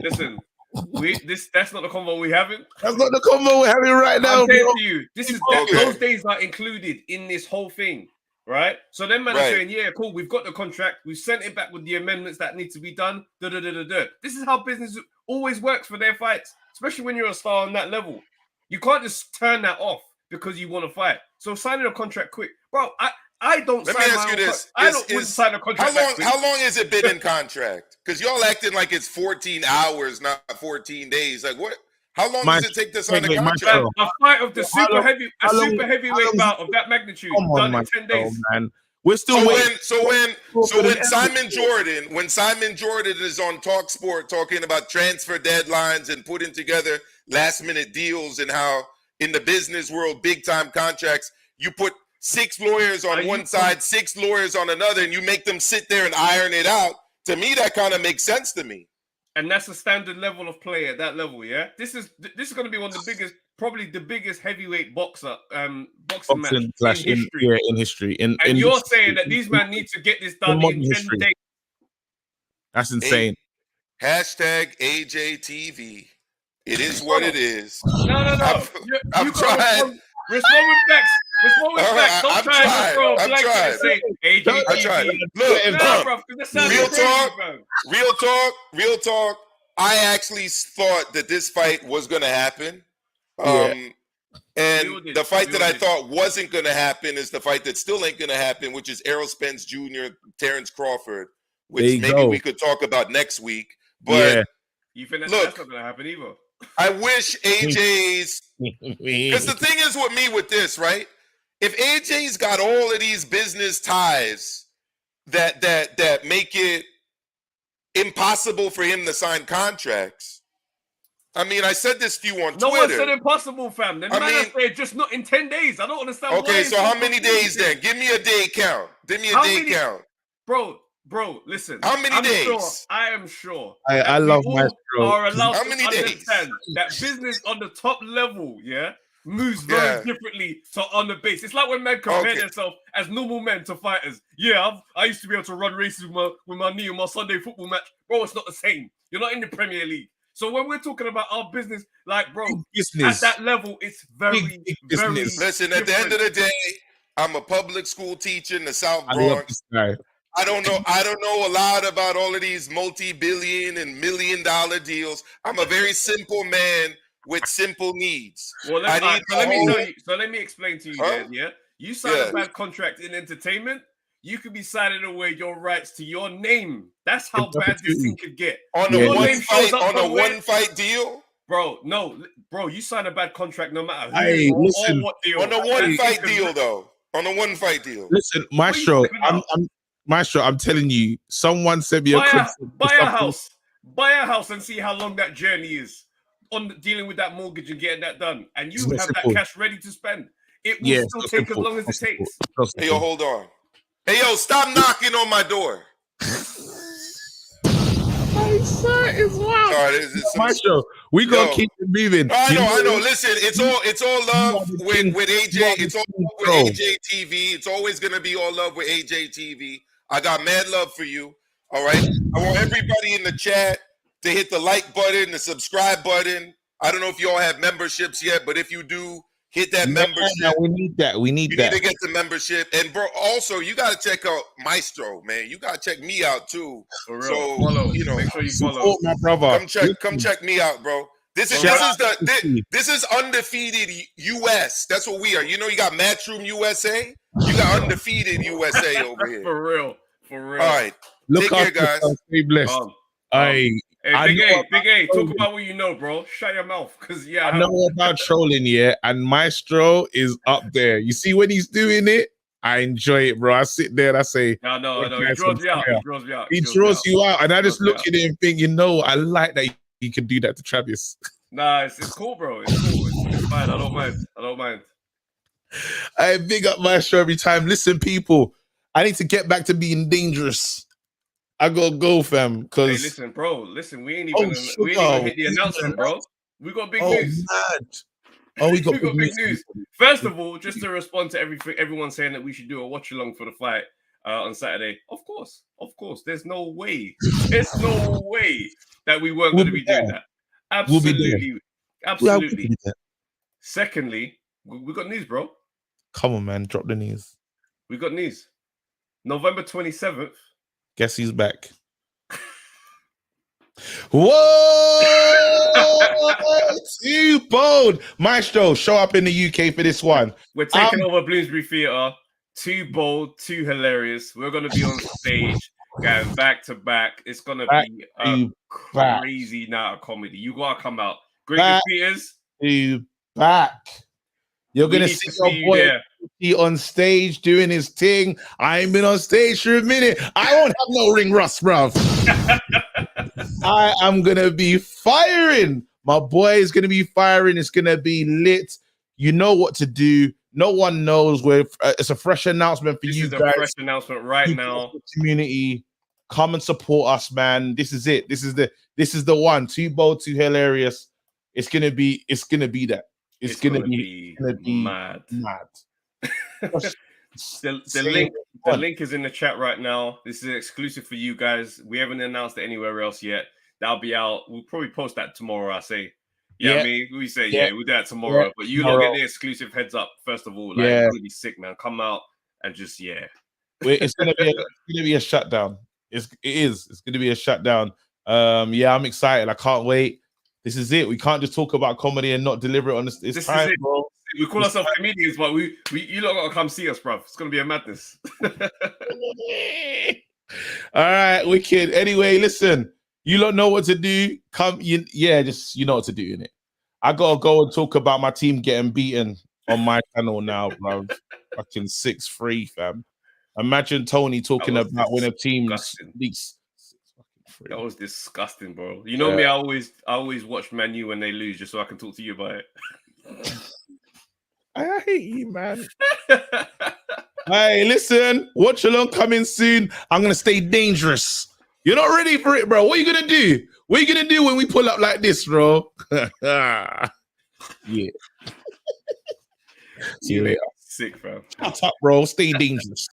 Listen, That's not the convo we having. That's not the convo we're having right now, I'm saying bro. to you, this is Okay. those days are included in this whole thing, right? So then man are Right. saying, yeah, cool, we've got the contract, we've sent it back with the amendments that need to be done. This is how business always works for their fights, especially when you're a star on that level. You can't just turn that off because you want to fight. So signing a contract quick, bro. I don't. Let me ask you this: wouldn't sign a contract. How long has it been in contract? Because y'all acting like it's 14 hours, not 14 days. Like what? How long does it take to sign a contract? A fight of the super heavyweight bout of that magnitude done in 10 days. Man. We're still waiting. So when Simon Jordan is on TalkSport talking about transfer deadlines and putting together last minute deals and how in the business world big time contracts, you put 6 lawyers on one side, 6 lawyers on another, and you make them sit there and iron it out. To me, that kind of makes sense to me. And that's a standard level of play at that level, yeah. This is going to be one of the biggest, probably the biggest heavyweight boxing match in history. In history. And you're saying that these men need to get this done in 10 days. That's insane. Hashtag AJTV. It is what it is. No. I'm trying. Respond with facts. Respond with facts. Don't try to throw a blanket and say AJTV. I tried. Look, real talk. I actually thought that this fight was going to happen. And the fight that I thought wasn't going to happen is the fight that still ain't going to happen, which is Errol Spence Jr., Terrence Crawford, which maybe we could talk about next week. But you think that's not going to happen either? I wish AJ's, because the thing is with me with this, right? If AJ's got all of these business ties that make it impossible for him to sign contracts. I mean, I said this to you on Twitter. No one said impossible, fam. The man said just not in 10 days. I don't understand. Okay, so how many days then? Give me a day count. Give me a day count. Bro, listen. How many days? I am sure. I love Maestro. Are allowed how many to days? understand that business on the top level, moves very differently to on the base. It's like when men compare themselves as normal men to fighters. Yeah, I used to be able to run races with my knee on my Sunday football match. Bro, it's not the same. You're not in the Premier League. So when we're talking about our business, like, bro, at that level, it's very, very Listen, at the end of the day, I'm a public school teacher in the South Bronx. I don't know a lot about all of these multi-billion and million-dollar deals. I'm a very simple man with simple needs. Well, let me explain to you then, You sign a bad contract in entertainment, you could be signing away your rights to your name. That's how bad this thing could get. On a one fight deal? Bro, you sign a bad contract no matter who or what deal. On a one fight deal, though. On a one fight deal. Listen, Maestro, I'm telling you, someone sent me buy a house and see how long that journey is on dealing with that mortgage and getting that done. And you have that cash ready to spend. It will still take as long as it takes. Hey, yo, hold on. Hey, yo, stop knocking on my door. Sorry, Maestro, we gonna keep it moving. I know. Listen, it's all love with AJ. It's all love with AJ TV. It's always gonna be all love with AJ TV. I got mad love for you. All right. I want everybody in the chat to hit the like button, the subscribe button. I don't know if you all have memberships yet, but if you do, hit that membership. We need that. You need to get the membership. And bro, also you gotta check out Maestro, man. You gotta check me out too. For real. So follow. Make sure you follow my brother. Come check me out, bro. This is undefeated US. That's what we are. You know, you got Matchroom USA. You got undefeated USA over here. For real. All right. Look Take care, guys. Stay blessed. Hey, Big A, talk about what you know, bro. Shut your mouth, because I know about trolling, and Maestro is up there. You see when he's doing it, I enjoy it, bro. I sit there and I say, no, he draws me out. He draws you out, and I just look at him and think, I like that he can do that to Travis. Nah, it's cool, bro. It's cool. It's fine. I don't mind. I big up Maestro every time. Listen, people, I need to get back to being dangerous. I gotta go, fam. Cause listen, we ain't even hit the announcement, bro. We got big news. Mad. We got big news. First of all, just to respond to everyone saying that we should do a watch along for the fight on Saturday. Of course. There's no way that we weren't going to be doing that. We'll be there. Absolutely. We'll Absolutely. be there. Secondly, we got news, bro. Come on, man. Drop the news. We got news. November 27th. Guess who's back? Whoa! Too bold. Maestro, show up in the UK for this one. We're taking over Bloomsbury Theatre. Too bold, too hilarious. We're going to be on stage, going back to back. It's going to be a crazy night of comedy. You got to come out. Greatest Peters. You back. You're going to see your boy on stage doing his thing. I ain't been on stage for a minute. I won't have no ring rust, bruv. I am going to be firing. My boy is going to be firing. It's going to be lit. You know what to do. No one knows where. It's a fresh announcement for you guys. This is a fresh announcement right now. Community, come and support us, man. This is it. This is the one. Too bold, too hilarious. It's gonna be that. It's gonna be mad. The link is in the chat right now. This is exclusive for you guys. We haven't announced it anywhere else yet. That'll be out. We'll probably post that tomorrow. I say. Yeah, I mean, we say, we'll do that tomorrow. But you lot get the exclusive heads up first of all. Like, it's really sick, man. Come out and just It's gonna be a shutdown. It is. It's gonna be a shutdown. I'm excited. I can't wait. This is it. We can't just talk about comedy and not deliver it on this time, is it. bro. We call ourselves comedians, but you lot gotta come see us, bro. It's gonna be a madness. All right, wicked. Anyway, listen. You don't know what to do. You know what to do in it. I gotta go and talk about my team getting beaten on my channel now, bro. Fucking 6-3, fam. Imagine Tony talking about when a team leaks. That was disgusting, bro. You know me, I always watch Man U when they lose just so I can talk to you about it. I hate you, man. Hey, listen, watch along coming soon. I'm gonna stay dangerous. You're not ready for it, bro. What are you gonna do? What are you gonna do when we pull up like this, bro? Yeah. See you later. Sick, bro. Shut up, bro. Stay dangerous.